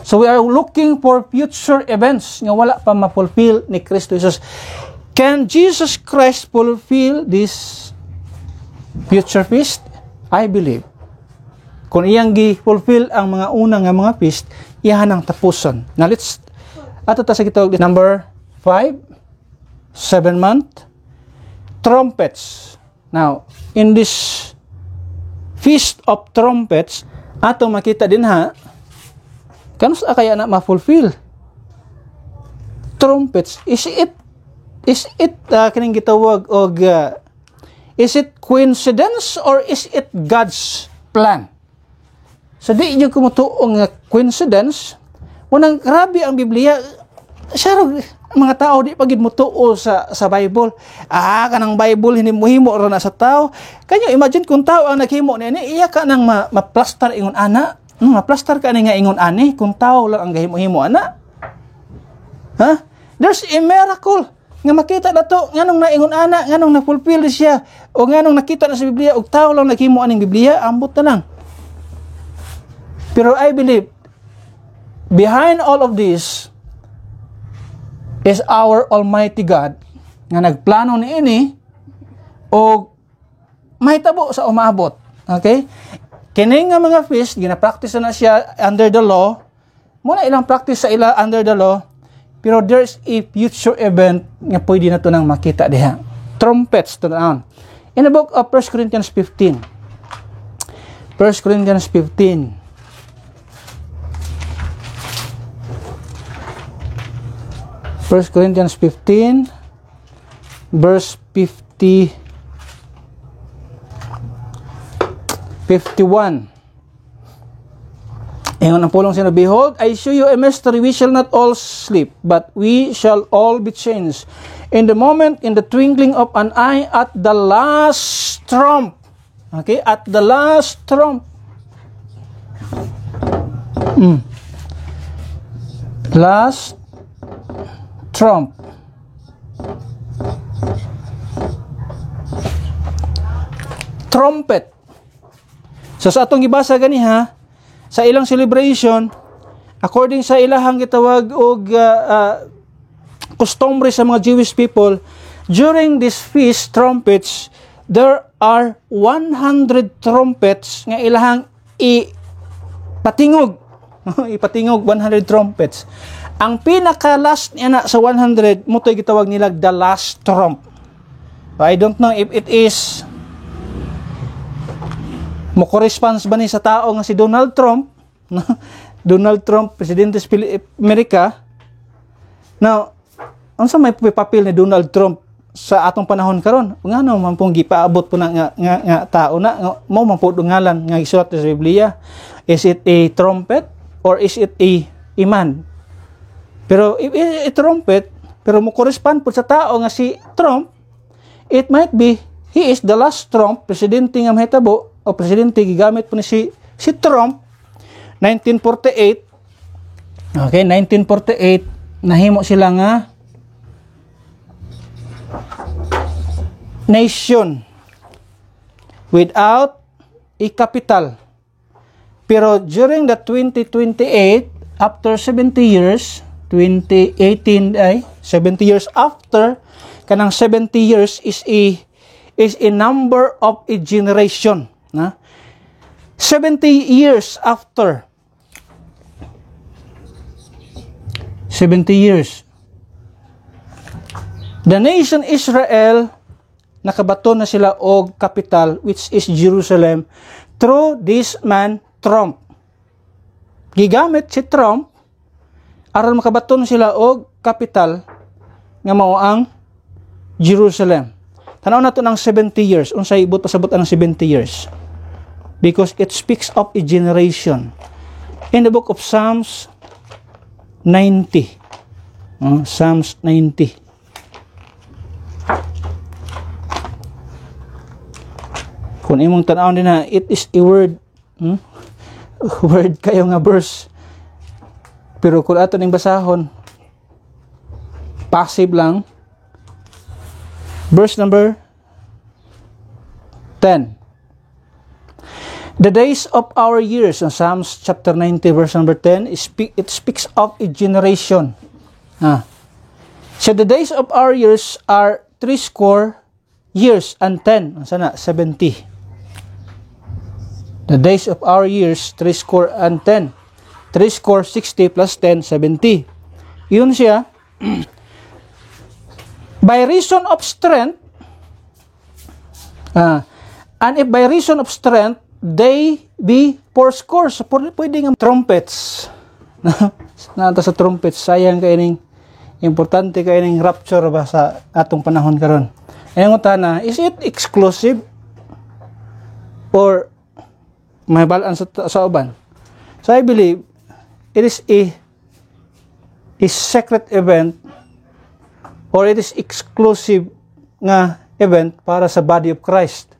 So we are looking for future events nga wala pa ma-fulfill ni Kristo Jesus. Can Jesus Christ fulfill this future feast? I believe. Kung iyang gi-fulfill ang mga unang nga mga feast, iyahan ang tapuson. Now let's ato ta sa gitawag number 5. 7-month trumpets. Now, in this Feast of Trumpets, ato makita din ha, kanus kaya na ma-fulfill? Trumpets, is it kining gitawag og is it coincidence or is it God's plan? So di inyo kumutuong nga coincidence, munang grabe ang Biblia. Sarog mga tao di pagid mo tuo sa Bible. Kanang Bible hindi mo himo ra na sa tao. Kanyo imagine kung tao ang naghimo niini, iya ka nang ma-plaster ingon ana. Ma-plaster ka ni nga ingon ani kung tao lang ang gahimo-himo ana. Ha? There's a miracle nga makita nato nganong naingon ana, nganong na-fulfill siya o nganong nakita na sa Biblia og tao lang naghimo aning Biblia, ambot na lang. Pero I believe behind all of this is our Almighty God nga nagplano niini o mahitabo sa umabot. Okay? Kini nga mga feast, gina-practice na siya under the law. Muna ilang practice sa ila under the law. Pero there's a future event nga pwede na ito nang makita diha. Trumpets to down. In the book of 1 Corinthians 15. 1 Corinthians 15. 1 Corinthians 15, verse 51. Ingon ang pulong sino, behold, I show you a mystery, we shall not all sleep, but we shall all be changed. In the moment, in the twinkling of an eye, at the last trump. Okay, at the last trump. Last trump. Trumpet. So sa atong gibasa ganiha, sa ilang celebration, according sa ilahang gitawag og customary sa mga Jewish people, during this feast trumpets, there are 100 trumpets nga ilahang ipatingog. Ipatingog 100 trumpets. Ang pinaka-last niya na sa 100, mo to'y gitawag nila the last trump. I don't know if it is mo corresponds ba ni sa tao nga si Donald Trump. Donald Trump, presidente sa Amerika. Now, ano sa may papel ni Donald Trump sa atong panahon karon? Nga no, man pong gipaabot po na nga tao na, mo man po ngalan nga gisulat sa Biblia. Is it a trumpet or is it a man? Pero if a trumpet, pero mo correspond po sa tao nga si Trump, it might be he is the last Trump, presidente nga mahitabo, o presidente gigamit po ni si Trump. 1948, okay, 1948, nahimo sila nga nation without a capital. Pero during the 2028, after 70 years, 2018 ay 70 years after, kanang 70 years is a number of a generation, na 70 years after, 70 years, the nation Israel nakabato na sila og capital, which is Jerusalem, through this man Trump. Gigamit si Trump aron makabaton sila og capital nga mao ang Jerusalem. Tanaw nato ng 70 years, unsay ibot pasabot ang 70 years, because it speaks of a generation. In the book of Psalms 90, Psalms 90, kung imong tan-awon din na, it is a word, word kayo nga verse. Pero kung ato ning basahon, passive lang. Verse number 10. The days of our years, in Psalms chapter 90, verse number 10, it speaks of a generation. So the days of our years are 70 years and 10. Sana 70. The days of our years, 70 and 10. 60 plus 10, 70. Yun siya. By reason of strength, and if by reason of strength, they be fourscore. So, pwede nga trumpets. Nata sa trumpets, sayang kayo ning, importante kayo ning rapture ba sa atong panahon karon. Ayun nga na, is it exclusive? Or may balaan sa uban? So, I believe, it is a secret event, or it is exclusive nga event para sa body of Christ.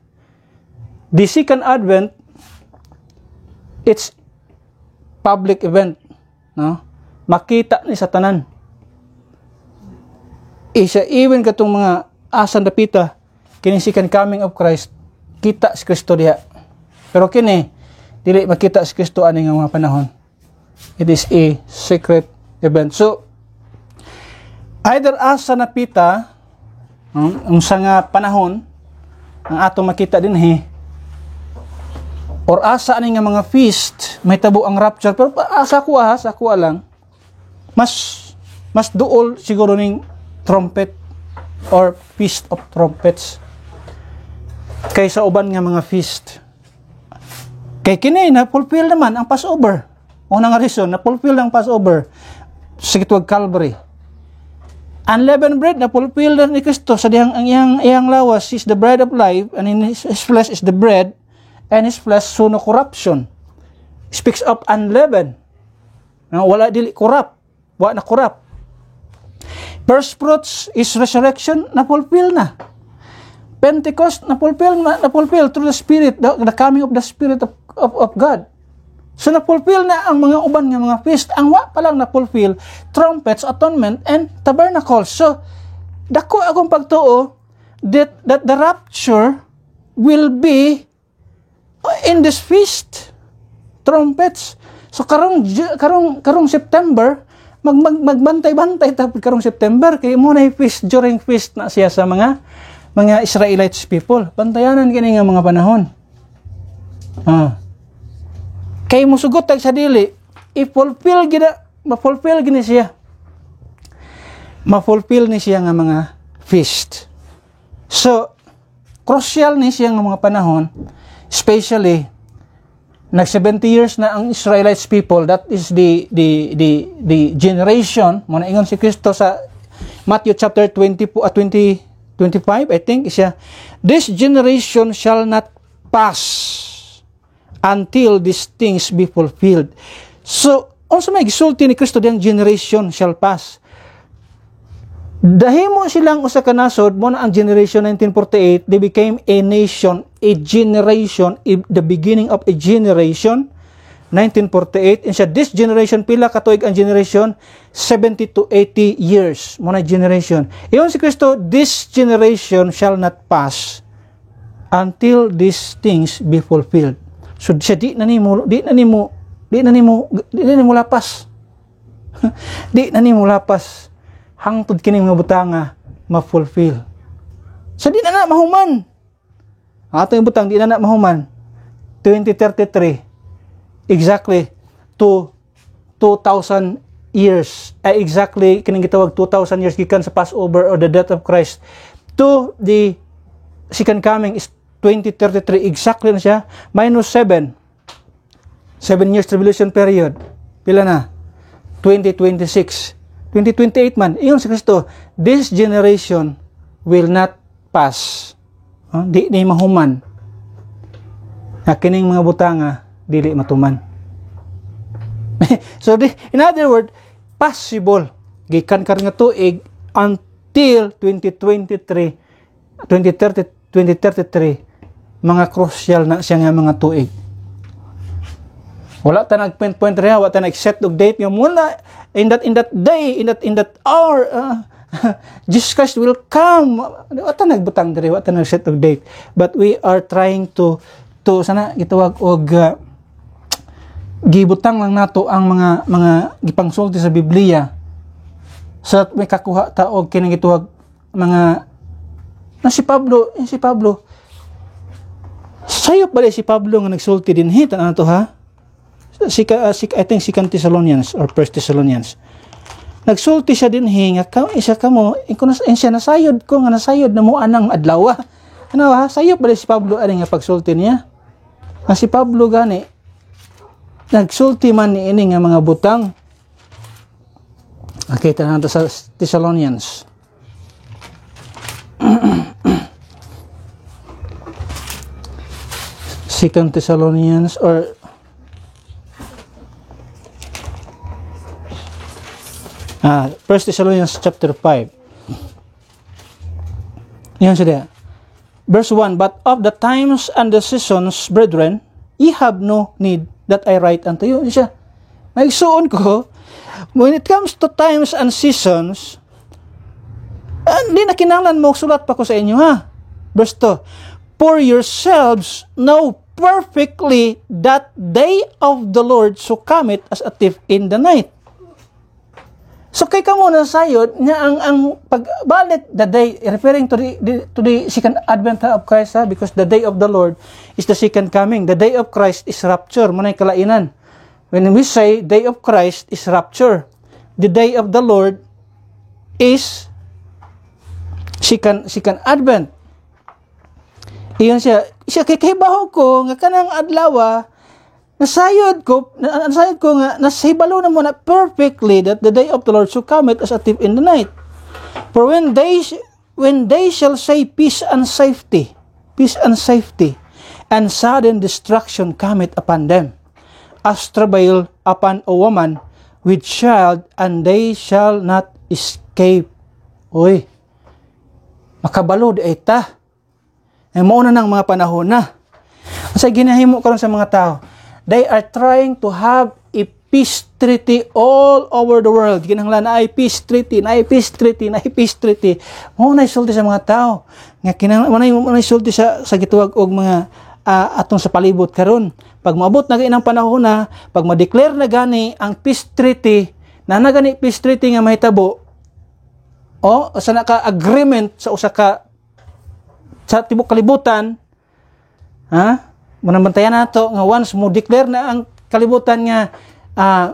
The second advent, it's public event, no? Makita ni sa tanan. Isa even katong mga asan dapita kini second coming of Christ, kita si Kristo diha. Pero kini dili makita si Kristo ani nga mga panahon. It is a secret event. So, either asa napita, ang nga panahon, ang atong makita din or asa ani nga mga feast may tabo ang rapture, pero sa kuha lang mas duol siguro ning trumpet or feast of trumpets kaysa uban nga mga feast. Kay kini na fulfill naman ang Passover. Unang reason na fulfill ang Passover sa gitwag Calvary. Unleavened bread na fulfill na ni Kristo sa dihang ang iyang lawas is the bread of life, and in his flesh is the bread, and his flesh so no corruption. Speaks of unleavened. Wala dili corrupt. Wa na corrupt. First fruits is resurrection na fulfill na. Pentecost na fulfill through the Spirit, the coming of the Spirit of God. So na-fulfill na ang mga uban nga mga feast. Ang wa pa lang na-fulfill, trumpets, atonement, and tabernacles. So, dako akong pagtuo that the rapture will be in this feast. Trumpets. So, karong September, magbantay-bantay tapos karong September, kaya muna feast, during feast na siya sa mga Israelites people. Bantayanan kini nga mga panahon. Kay musugot tag sa dili, ma-fulfill gini siya. Ma-fulfill ni siya nga mga feast. So, crucial ni siya nga mga panahon, especially nag 70 years na ang Israelites people, that is the generation, muna ingon si Kristo sa Matthew chapter 25, I think, siya, this generation shall not pass until these things be fulfilled. So, unsa may gisulti ni Kristo diyang generation shall pass. Dahimo silang usa ka nasod, mo na ang generation 1948, they became a nation, a generation, the beginning of a generation, 1948. And siya, this generation, pila katuig ang generation? 70 to 80 years. Mo na generation. Iyon si Kristo, this generation shall not pass until these things be fulfilled. So siya di na nimo lapas. Di na nimo lapas hangtod kini mga butanga ma-fulfill. So di na mahuman. Ang atong butang di na mahuman. 2033 exactly to 2000 years. Exactly kining gitawag 2000 years gikan sa Passover or the death of Christ to the second coming is 2033, exactly na siya, minus 7 years tribulation period. Pila na? 2026. 2028 man. Iyon si Kristo, this generation will not pass. Di mahuman. Na kining mga butanga, dili matuman. So, in other words, possible. Gikan kar nga tuig until 2033, mga crucial na siya nga mga tuig. Wala ta nag-point reha, wala ta nag-set og date nga muna in that day, in that hour, Jesus Christ will come. Wala ta nagbutang diri, wala ta nag-set og date. But we are trying to sana gitawag og gibutang lang nato ang mga gipangsulti sa Biblia sa may kakuha ta og kining gitawag mga na si Pablo sayop ba si Pablo nga nagsulti din hitan ato ha? I think 2 Thessalonians or 1 Thessalonians. Nagsulti siya din nga isa kamo siya nasayod ko nga nasayod na mo anang adlaw. Ano ha? Sayop ba si Pablo ani nga pagsulti niya? Nga si Pablo gani nagsulti man ni ini nga mga butang. Okay, tanan sa Thessalonians. Second Thessalonians or First Thessalonians chapter 5. Yan siya. Verse 1, but of the times and the seasons, brethren, ye have no need that I write unto you. Yan siya. May suon ko, when it comes to times and seasons, hindi na kinahanglan mo sulat pa ko sa inyo ha. Verse 2, for yourselves know perfectly that day of the Lord so cometh as a thief in the night. So kay kamo na sayod nya ang pagbalik the day referring to the second advent of Christ, because the day of the Lord is the second coming. The day of Christ is rapture, manay kalainan. When we say day of Christ is rapture, the day of the Lord is second advent. Iyon siya kay kahibaho ko nga kanang adlaw nasayod ko nga nasahibalo na mo na perfectly that the day of the Lord shall cometh as a thief in the night. For when they shall say peace and safety, and sudden destruction cometh upon them, as travail upon a woman with child, and they shall not escape. Oy, makabalo di ta. Mauna ng mga panahon na. Sa ginahimo karon sa mga tao, they are trying to have a peace treaty all over the world. Kinahanglan na ay peace treaty. Mauna isulti sa mga tao. Nga kinahanglan mauna isulti sa gituwag og mga atong sa palibot karon. Pag maabot na ng panahon na, pag ma-declare na gani ang peace treaty, na gani peace treaty nga mahitabo, sa naka-agreement sa usa ka sa tibok kalibutan, manabantayan nato nga once mo declare na ang kalibutan nga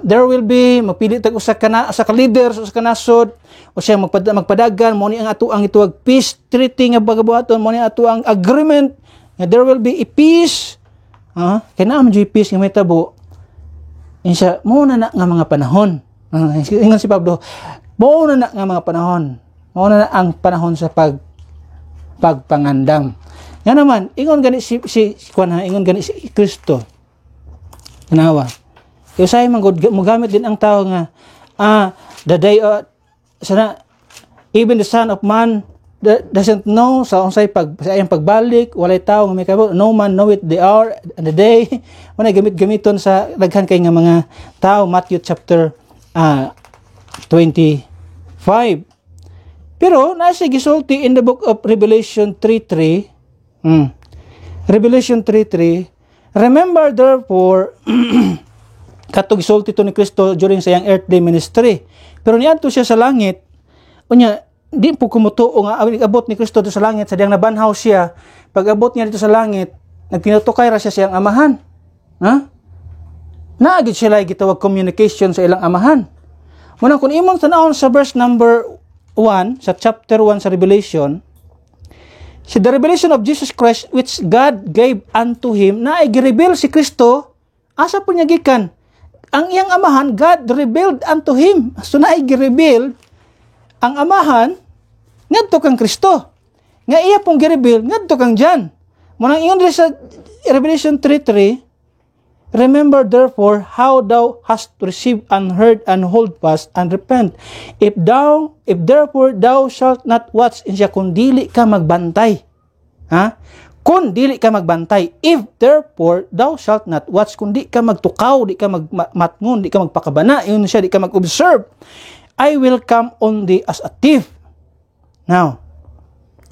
there will be mapili tag usa ka leader sa kanasod o siya magpadagan mo ni ang ato ang ituwag peace treaty nga bagabuhaton, mo ni ato ang agreement nga there will be a peace, kay naa man peace nga mahitabo. Insya mo na nga mga panahon, ingon si Pablo, mo na nga mga panahon, mo na ang panahon sa pagpangandam. Yan naman, ingon gani ingon gani si Kristo. Tanawa. Kaya say magamit din ang tao nga the day even the Son of Man doesn't know sa unsay sa iyang pagbalik, walay tao nga may kabalo, no man knoweth the hour and the day. Manay gamiton sa daghan kay nga mga tao, Matthew chapter 25. Pero nasa gisulti in the book of Revelation 3:3. Revelation 3:3, remember therefore, katong gisulti to ni Kristo during sa iyang earthly ministry. Pero niadto siya sa langit, unya di po kumutuo nga abot ni Kristo sa langit sa diyang nabanhaw siya. Pag abot niya dito sa langit, nagtinutukay ra siya sa iyang amahan. Naagid sila gitawag communication sa ilang amahan. Muna kung imong tanawon sa verse number 1 sa chapter 1 sa Revelation, si the revelation of Jesus Christ which God gave unto him, na ay gireveal si Kristo, asa po niya gikan? Ang iyang amahan, God revealed unto him. So na ay gireveal ang amahan, ngadto kang Kristo. Nga iya pong gireveal, ngadto kang John. Munang ingon sa Revelation 3:3, remember therefore how thou hast received and heard, and hold fast and repent. If therefore thou shalt not watch, insya kung dili ka magbantay. Kung dili ka magbantay. If therefore thou shalt not watch, kung di ka magtukaw, di ka magmatngon, di ka magpakabana, yun siya, di ka mag-observe, I will come on thee as a thief. Now,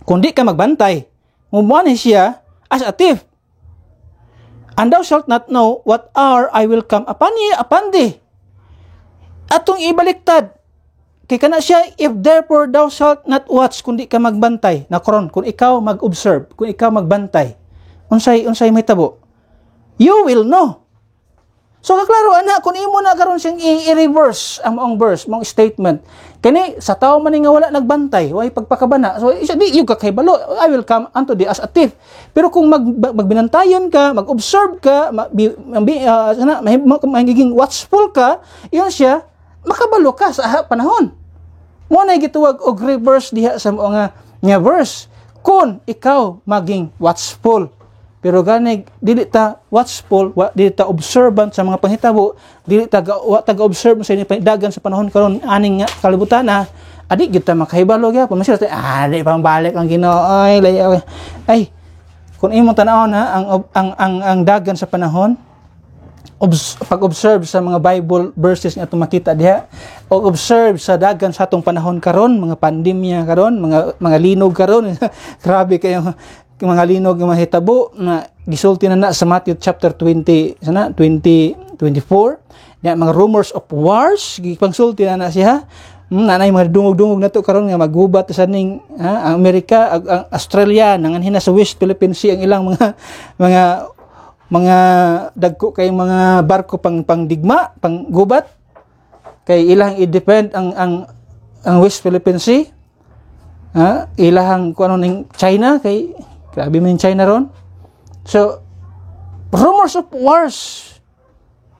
kung di ka magbantay, mumuan siya as a thief. And thou shalt not know what hour I will come upon thee. Atong ibaliktad. Kay kana siya, if therefore thou shalt not watch, kung di ka magbantay. Nakron, kung ikaw mag-observe, kung ikaw magbantay, unsay may tabo, you will know. So kaklaro ana, kung imo na karon siyang i-reverse ang maong verse, maong statement. Kani sa tao man nga wala nagbantay, way pagpakabana. So di yung kakahibalo, I will come unto thee as a thief. Pero kung magbinantayon ka, mag-observe ka, magiging watchful ka, iyon siya, makabalo ka sa panahon. Mo na gituwag og reverse diha sa mga nga verse. Kung ikaw maging watchful. Pero gani dili ta watchful, dili ta observant sa mga panghitabo, dili ta taga-observe sa dagan sa panahon karon aning kalibutan adi gyud ta makahibalo gyapon. Masira di pang balik ang Ginoo ay kung imong tan-awon ang dagan sa panahon, pag-observe sa mga Bible verses nga atong makita diha, o observe sa dagan sa atong panahon karon, mga pandemya karon, mga linog karon grabe kayo mga linog nga mahitabo na gisulti na sa Matthew chapter 20 24 ya, mga rumors of wars gipangsulti na siya. Nanay mga dungog-dungog na to karon nga maggubat sa ning ang Amerika, ang Australia, nanganhin na sa West Philippine Sea ang ilang mga dagko kay mga barko pangdigma, panggubat kay ilang i-depend ang West Philippine Sea. Ilahang kuno ning China kay grabe man China ron. So rumors of wars,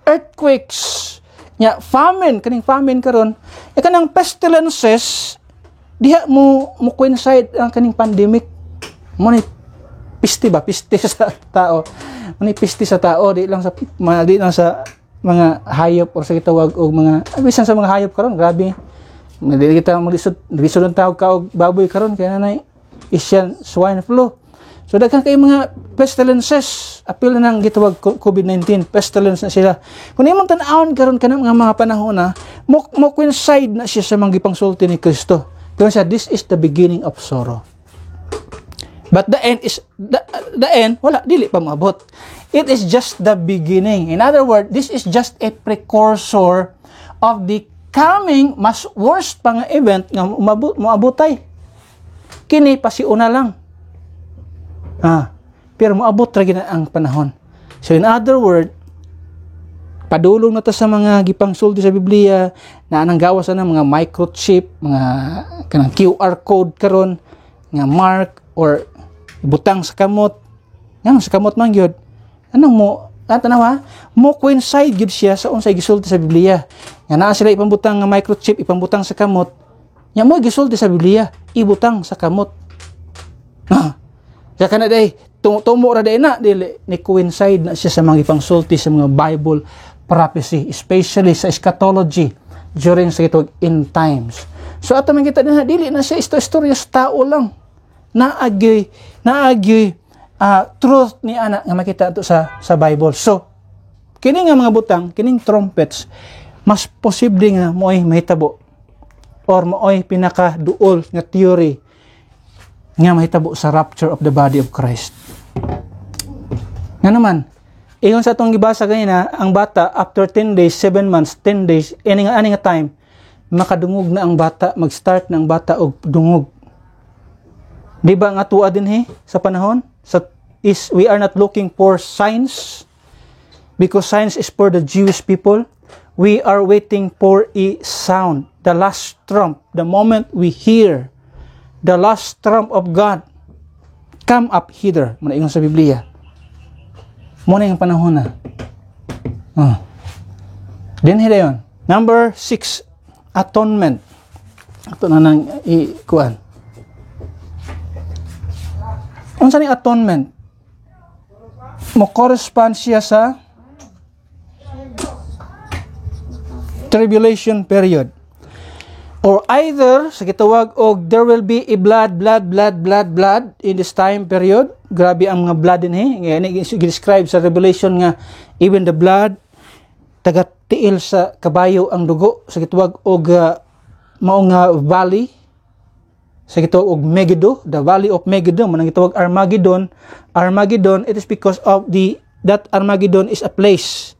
earthquakes, famine, kaning famine karon, kanang pestilences diha mo coincide ang kaning pandemic. Mo ni piste sa tao. Mo ni piste sa tao, di lang sa mga hayop or sa kitawag og mga bisan sa mga hayop karon, grabe. Dili kita maglisod ng tawag ka og baboy karon kay nanay Asian swine flu. So daghan kay mga pestilences, apil na nang gitawag COVID-19, pestilence na sila. Kung imong tan-awon karon kanang mga panahon na mo coincide na siya sa mga gipangsulti ni Kristo. Kaya siya, this is the beginning of sorrow. But the end is the end, wala dili pa maabot. It is just the beginning. In other words, this is just a precursor of the coming mas worst pang event nga moabotay. Kini pasiuna lang. Pero moabot ra gid ang panahon. So in other word, padulong na ta sa mga gipangsulti sa Biblia na anang gawas na mga microchip, mga kanang QR code karon nga mark or butang sa kamot. Nga sa kamot man gyud. Anong mo coincide gyud siya sa unsay gisulti sa Biblia. Nga naa sila ipambutang nga microchip, ipambutang sa kamot. Nya mo gisulti sa Biblia, ibutang sa kamot. Kaya kana day tumo ra day na dili ni coincide na siya sa mga ipangsulti sa mga Bible prophecy, especially sa eschatology during sa itong end times. So ato man kita dinha dili na siya istorya sa tao lang. Naagyoy truth ni ana nga makita ato sa Bible. So kini nga mga butang, kining trumpets, mas posible nga mo'y mahitabo or mo'y pinakaduol nga theory nga mahitabo sa rapture of the body of Christ. Nga naman, ingon sa atong gibasa ganina, ang bata after 10 days, 7 months, 10 days, ani nga time, makadungog na ang bata, mag-start na ang bata og dungog. Di ba nga tuwa din sa panahon? We are not looking for signs because signs is for the Jewish people. We are waiting for a sound, the last trump, the moment we hear the last trump of God, come up hither. Muna ingon sa Biblia. Muna yung panahon na. Then hidayon. Number 6, atonement. Ito na nang ikuan. Unsa ni atonement? Mo correspond siya sa tribulation period. Or either, sa kitawag og there will be a blood in this time period. Grabe ang mga blood din Ngayon, i-describe sa Revelation nga even the blood, taga-tiil sa kabayo ang dugo. Sa kitawag og maong valley. Sa kitawag og Megiddo, the valley of Megiddo. Manang kitawag Armageddon. Armageddon, it is because of that Armageddon is a place.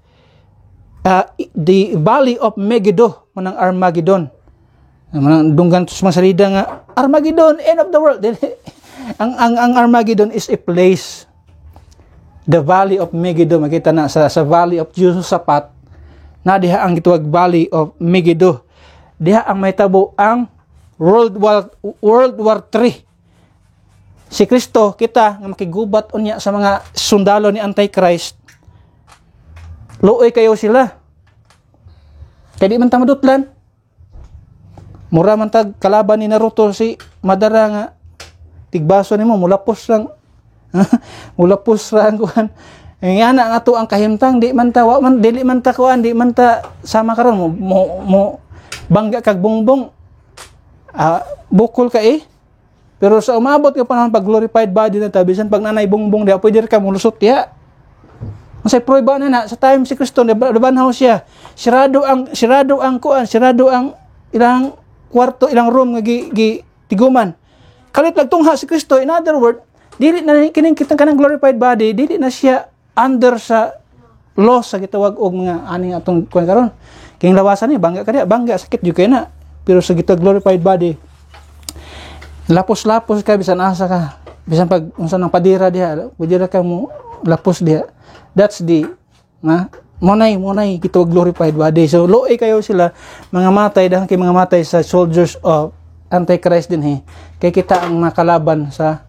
The valley of Megiddo, manang Armageddon. Manang dunggan sa mga salida nga Armageddon, end of the world. ang Armageddon is a place. The valley of Megiddo, makita na sa valley of Jehoshaphat, na diha ang gitawag valley of Megiddo. Diha ang mahitabo ang World War III. Si Kristo, kita nga makigubat unya sa mga sundalo ni Antichrist. Luoy kayo sila. Kaya di man ta madutlan. Mura man tag kalaban ni Naruto si Madara nga tigbaso nimo mulapos lang. Mulapos ra ang kuan. Nga na nga to ang kahimtang di man ta wa man dili man ta kuan di man ta sama karon mo bangga kag bongbong. Bukol ka Pero sa umabot ka panahon pag glorified body na tabisan pag nanay bongbong di pwede ka mulusot ya. Masay prueba na sa time si Kristo nabanhaw siya. Sirado ang kuan, sirado ang ilang kwarto, ilang room nga tiguman. Kalit lagtungha si Kristo, in other word, dili na kining kitang kanang glorified body, dili na siya under sa law sa gitawag og mga aning atong kuan karon. Kining lawasan ni bangga sakit jud kay na. pero sa kita glorified body, lapos-lapos ka bisan asa ka, bisan pag unsa nang padira diha, padira ka mo lapos diha. That's the monay kita glorified body. So loe kayo sila mga matay dahil kay mga matay sa soldiers of Antichrist din kay kita ang makalaban sa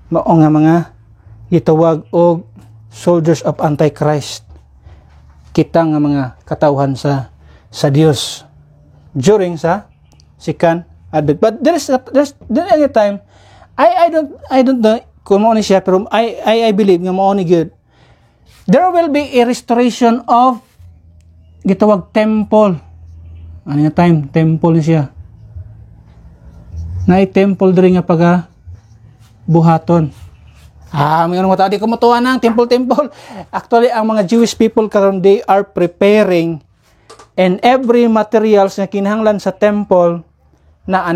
mao nga mga gitawag og soldiers of Antichrist. Kita nga mga katawhan sa Dios during sa second advent. But there's any time I don't know kung mao ni siya, pero I believe nga mao ni good. There will be a restoration of gitawag temple. Ano nga time? Temple ni siya. Na temple diri nga paga buhaton. May mga tao di ko matuwa ng temple. Actually, ang mga Jewish people karon they are preparing and every materials na kinahanglan sa temple na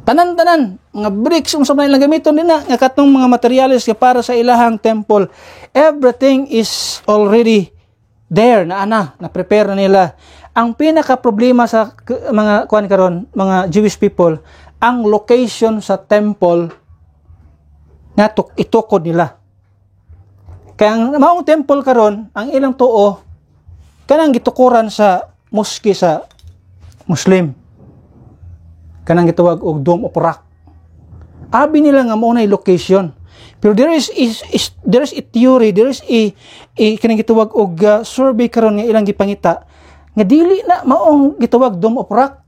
tanan mga bricks ang sabay lang gamiton din na nga katong mga materials nga para sa ilahang temple, everything is already there na prepare na nila. Ang pinaka problema sa mga kuan karon, mga Jewish people, ang location sa temple nga itukod nila. Kaya ang maong temple karon, ang ilang tuo kanang gitukuran sa mosque sa Muslim. Kanang gitawag og Dome of Rock. Abi nila nga mao nay location. Pero there is a theory, there is a kanang gitawag og survey karon nga ilang gipangita nga dili na maong gitawag Dome of Rock.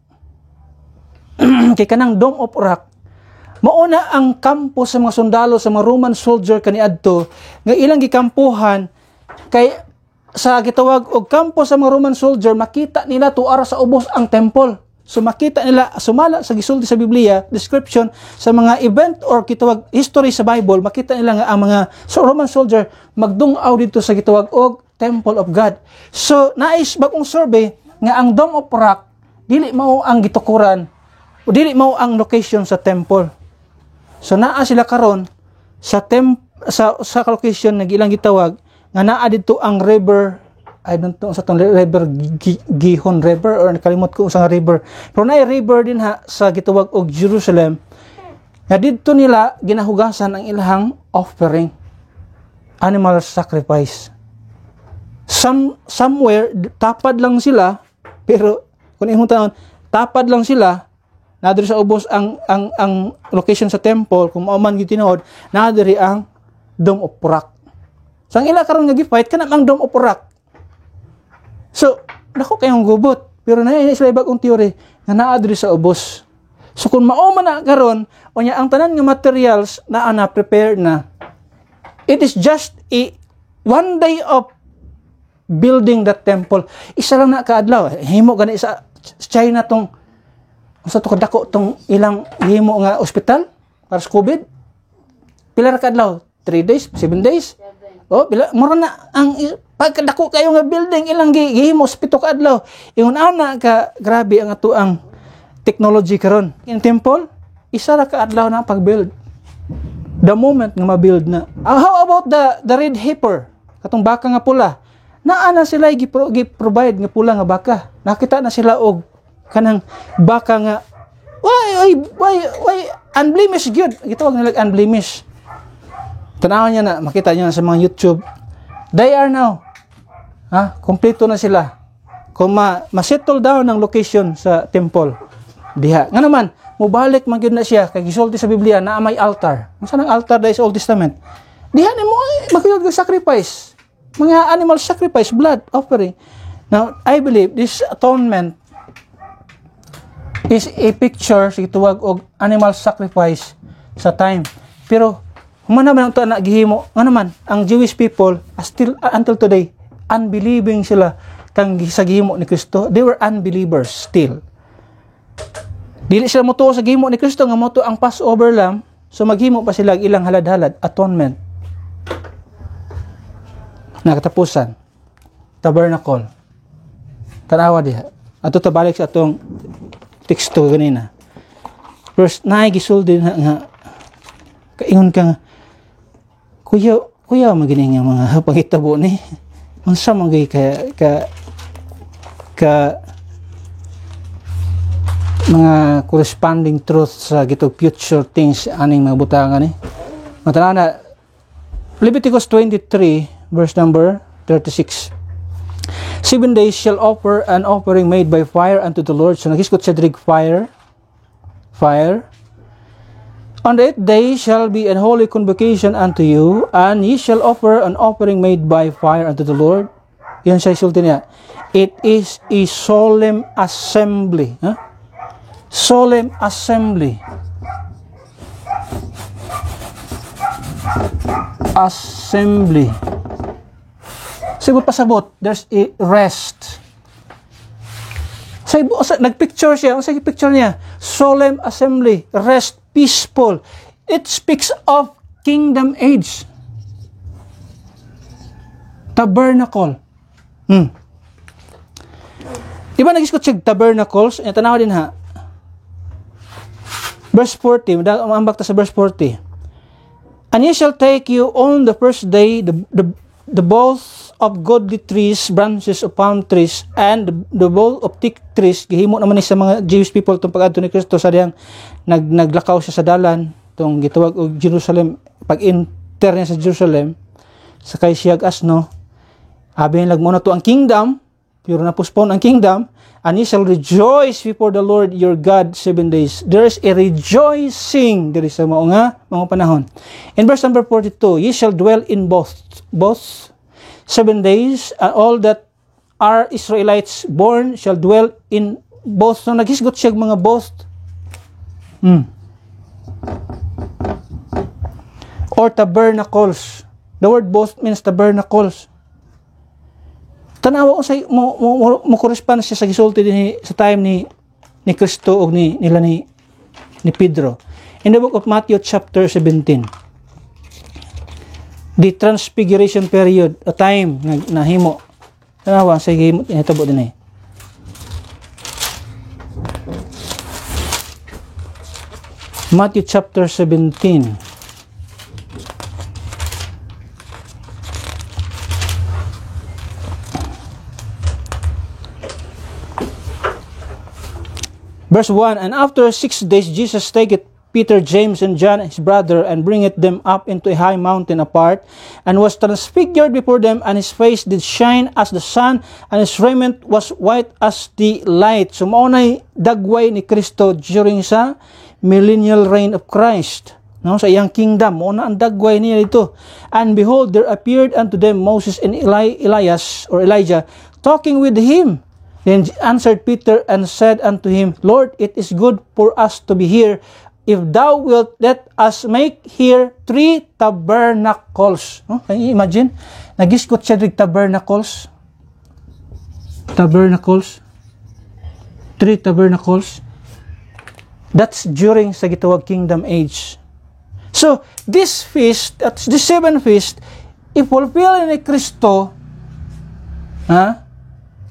Kay kanang Dome of Rock mao na ang kampo sa mga sundalo sa mga Roman soldier kaniadto nga ilang gikampuhan kay sa gitawag og kampo sa mga Roman soldier makita nila tuara sa ubos ang temple. So makita nila sumala sa gisulti sa Biblia description sa mga event or gitawag history sa Bible, makita nila nga ang mga Roman soldier magdung-aw dito sa gitawag og Temple of God. So nais bagong survey nga ang Dome of Rock dili mao ang gitukuran o dili mao ang location sa temple. So naa sila karon sa sa location nga ilang gitawag nga naa dito ang river, I don't know sa tong river Gihon River or nakalimot ko sa river. Pero naay river din sa gitawag og Jerusalem. Nga didto nila ginahugasan ang ilahang offering, animal sacrifice. Somewhere tapad lang sila, pero kung imong taon tapad lang sila nadiri sa ubos ang location sa temple kung mao man gitinuod nadiri ang Dome of Rock. So ang ila karon nga gi-fight kana ang Dome of Rock. So nako kayong gubot, pero na sila bagong theory nga naa diri sa ubos. So kung mao man na karon unya ang tanan nga materials na prepare na, it is just a one day of building that temple. Isa lang na kaadlaw himo gani sa China tong sa to kadako tong ilang himo nga ospital para sa COVID. Pila ra kaadlaw? 3 days, 7 days. Oh, pila mura na ang pagkadako kayo nga building ilang gihimo sa 7 ka adlaw. Ingon ana ka grabe ang ato ang technology karon. In temple, isa ra ka adlaw na pag-build. The moment nga ma-build na. How about the red heifer? Katong baka nga pula. Naa na sila gi-provide nga pula nga baka. Nakita na sila og kanang baka nga why unblemished good. Gitawag nila unblemished. Tanawan niya na, makita niyo na sa mga YouTube. They are now. Kompleto na sila. Kung ma-settle down ang location sa temple. Diha. Nga naman, mubalik man gyud na siya kay gisulti sa Biblia na may altar. Unsa nang altar dahil sa Old Testament? Diha ni mo makiyog sacrifice. Mga animal sacrifice, blood offering. Now, I believe this atonement is a picture sa gituwag og animal sacrifice sa time. Pero humana man ito na gihimo. Nga naman, ang Jewish people, still until today, unbelieving sila kang sa gihimo ni Kristo. They were unbelievers still. Dili sila motuo sa gihimo ni Kristo, nga moto ang Passover lamb, so maghimo pa sila ilang halad-halad, atonement. Nakatapusan, tabernacle. Tanawa diha. Ato tabalik sa atong teksto ganina. First, gisuldi na nga, kaingon ka nga, Kuya magini nga mga pangitabo ni. Unsa man gay ka mga corresponding truth sa gitong future things aning mga butangan ni. Matanaw na Leviticus 23 verse number 36. 7 days shall offer an offering made by fire unto the Lord. So nagisgot siya dirig fire. On the 8th day shall be an holy convocation unto you, and ye shall offer an offering made by fire unto the Lord. Yan siya isulti niya. It is a solemn assembly. Huh? Solemn assembly. Assembly. Sabot pasabot, there's a rest. Nagpicture siya. Ang sige picture niya, solemn assembly, rest, peaceful. It speaks of kingdom age. Tabernacle. Diba nag-iskot siya tabernacles? Tanaw din ha. Verse 40, umambak ta sa verse 40. And ye shall take you on the first day the both of godly trees, branches of palm trees, and the both of thick trees. Gihimo naman ni sa mga Jewish people itong pag-adto ni Kristo sa diyang naglakaw siya sa dalan, itong gitawag og Jerusalem, pag-enter niya sa Jerusalem, sakay siya asno, abin lag mo na to ang kingdom, pero na-postpone ang kingdom, and ye shall rejoice before the Lord your God 7 days. There is a rejoicing there is sa mga panahon. In verse number 42, ye shall dwell in both 7 days, and all that are Israelites born shall dwell in both. So naghisgot siya mga both. Or tabernacles. The word both means tabernacles. Tanawa ko sa mo correspond siya sa gisulti din sa time ni Kristo og ni Pedro. In the book of Matthew chapter 17. The transfiguration period, a time na himo. Tanawa sa himo tinatabo din eh. Matthew chapter 17. Verse 1, and after 6 days Jesus taketh Peter, James, and John his brother, and bringeth them up into a high mountain apart, and was transfigured before them, and his face did shine as the sun, and his raiment was white as the light. So maunay dagway ni Kristo during sa millennial reign of Christ. No, sa iyang kingdom, mauna ang dagway niya dito. And behold, there appeared unto them Moses and Elias, or Elijah, talking with him. Then answered Peter and said unto him, Lord, it is good for us to be here. If thou wilt, let us make here 3 tabernacles. Oh, can you imagine? Nagisgot siya rig tabernacles. Tabernacles. 3 tabernacles. That's during sa gitawag kingdom age. So, this feast, this 7 feast, i-fulfill ni Kristo,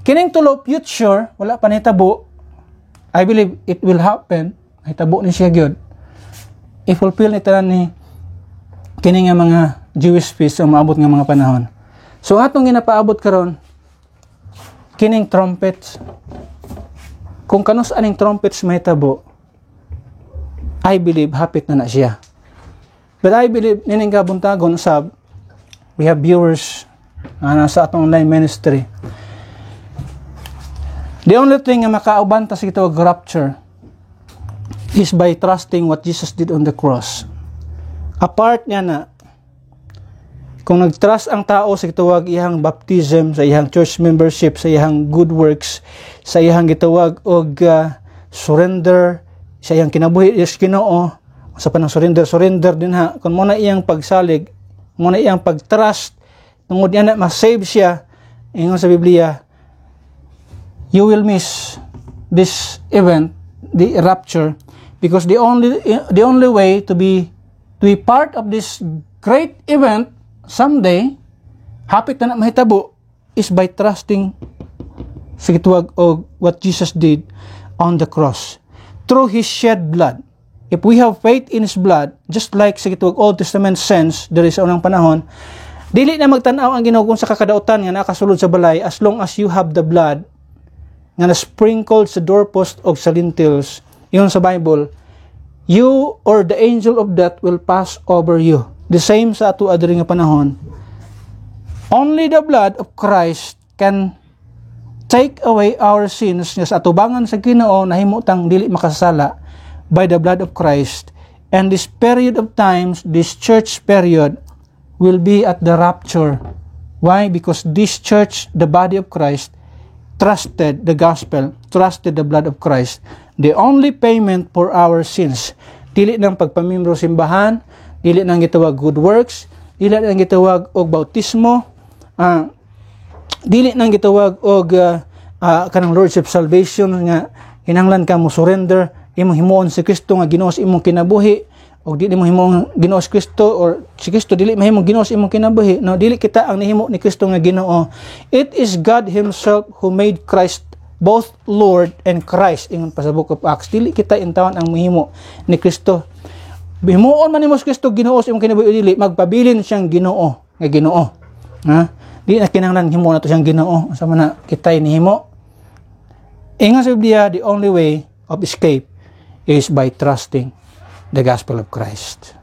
kining tulo future, wala pa nahitabo. I believe it will happen. Nahitabo ni siya gyud. I-fulfill ni tanan ni kining nga mga Jewish feast o maabot nga mga panahon. So atong ginapaabot karon kining trumpets. Kung kanus aning trumpets mahitabo, I believe hapit na siya. But I believe nining kabuntagon usab, we have viewers sa atong online ministry. The only thing nga makaubanta sa gitawag rapture is by trusting what Jesus did on the cross. Apart niya na, kung nag-trust ang tao sa gitawag iyang baptism, sa iyang church membership, sa iyang good works, sa iyang gitawag og surrender, sa iyang kinabuhi is Ginoo, sa panang surrender din ha. Kung muna iyang pagsalig, muna iyang pag-trust, tungod niya na ma-save siya, ingon sa Biblia, you will miss this event, the rapture, because the only way to be part of this great event someday, hapit na mahitabo, is by trusting sa gitawag og what Jesus did on the cross through His shed blood. If we have faith in His blood, just like sa gitawag Old Testament saints there is sa unang panahon, dili na magtan-aw ang Ginoo kung sa kakadautan nga nakasulod sa balay, as long as you have the blood nga na-sprinkled sa doorpost o sa lintels, Yun sa Bible, you or the angel of death will pass over you. The same sa ato adiri nga panahon. Only the blood of Christ can take away our sins nga sa atubangan sa Ginoo nahimutang dili makasala by the blood of Christ. And this period of times, this church period, will be at the rapture. Why? Because this church, the body of Christ, trusted the gospel, trusted the blood of Christ. The only payment for our sins, dili ng pagpamembro simbahan, dili nang gitawag good works, dili nang gitawag og bautismo, dili nang gitawag og kanang Lordship salvation nga kinahanglan ka mo surrender imong himuon si Kristo nga Ginoo sa imong kinabuhi, o dili mo himong Ginoo si Kristo, or si Kristo dili mahimong Ginoo sa imong kinabuhi. No, dili kita ang nahimo ni Kristo nga Ginoo. It is God himself who made Christ both Lord and Christ, ingon pa sa Book of Acts. Dili kita intawan ang mahimo ni Kristo. Bimuon man nimo si Kristo Ginoo sa imong kinabuhi, dili magpabilin siyang Ginoo nga Ginoo. Ha? Di na kinahanglan himo na to siyang Ginoo sa man kitay nihimo. Ingon sa Biblia, the only way of escape is by trusting the gospel of Christ.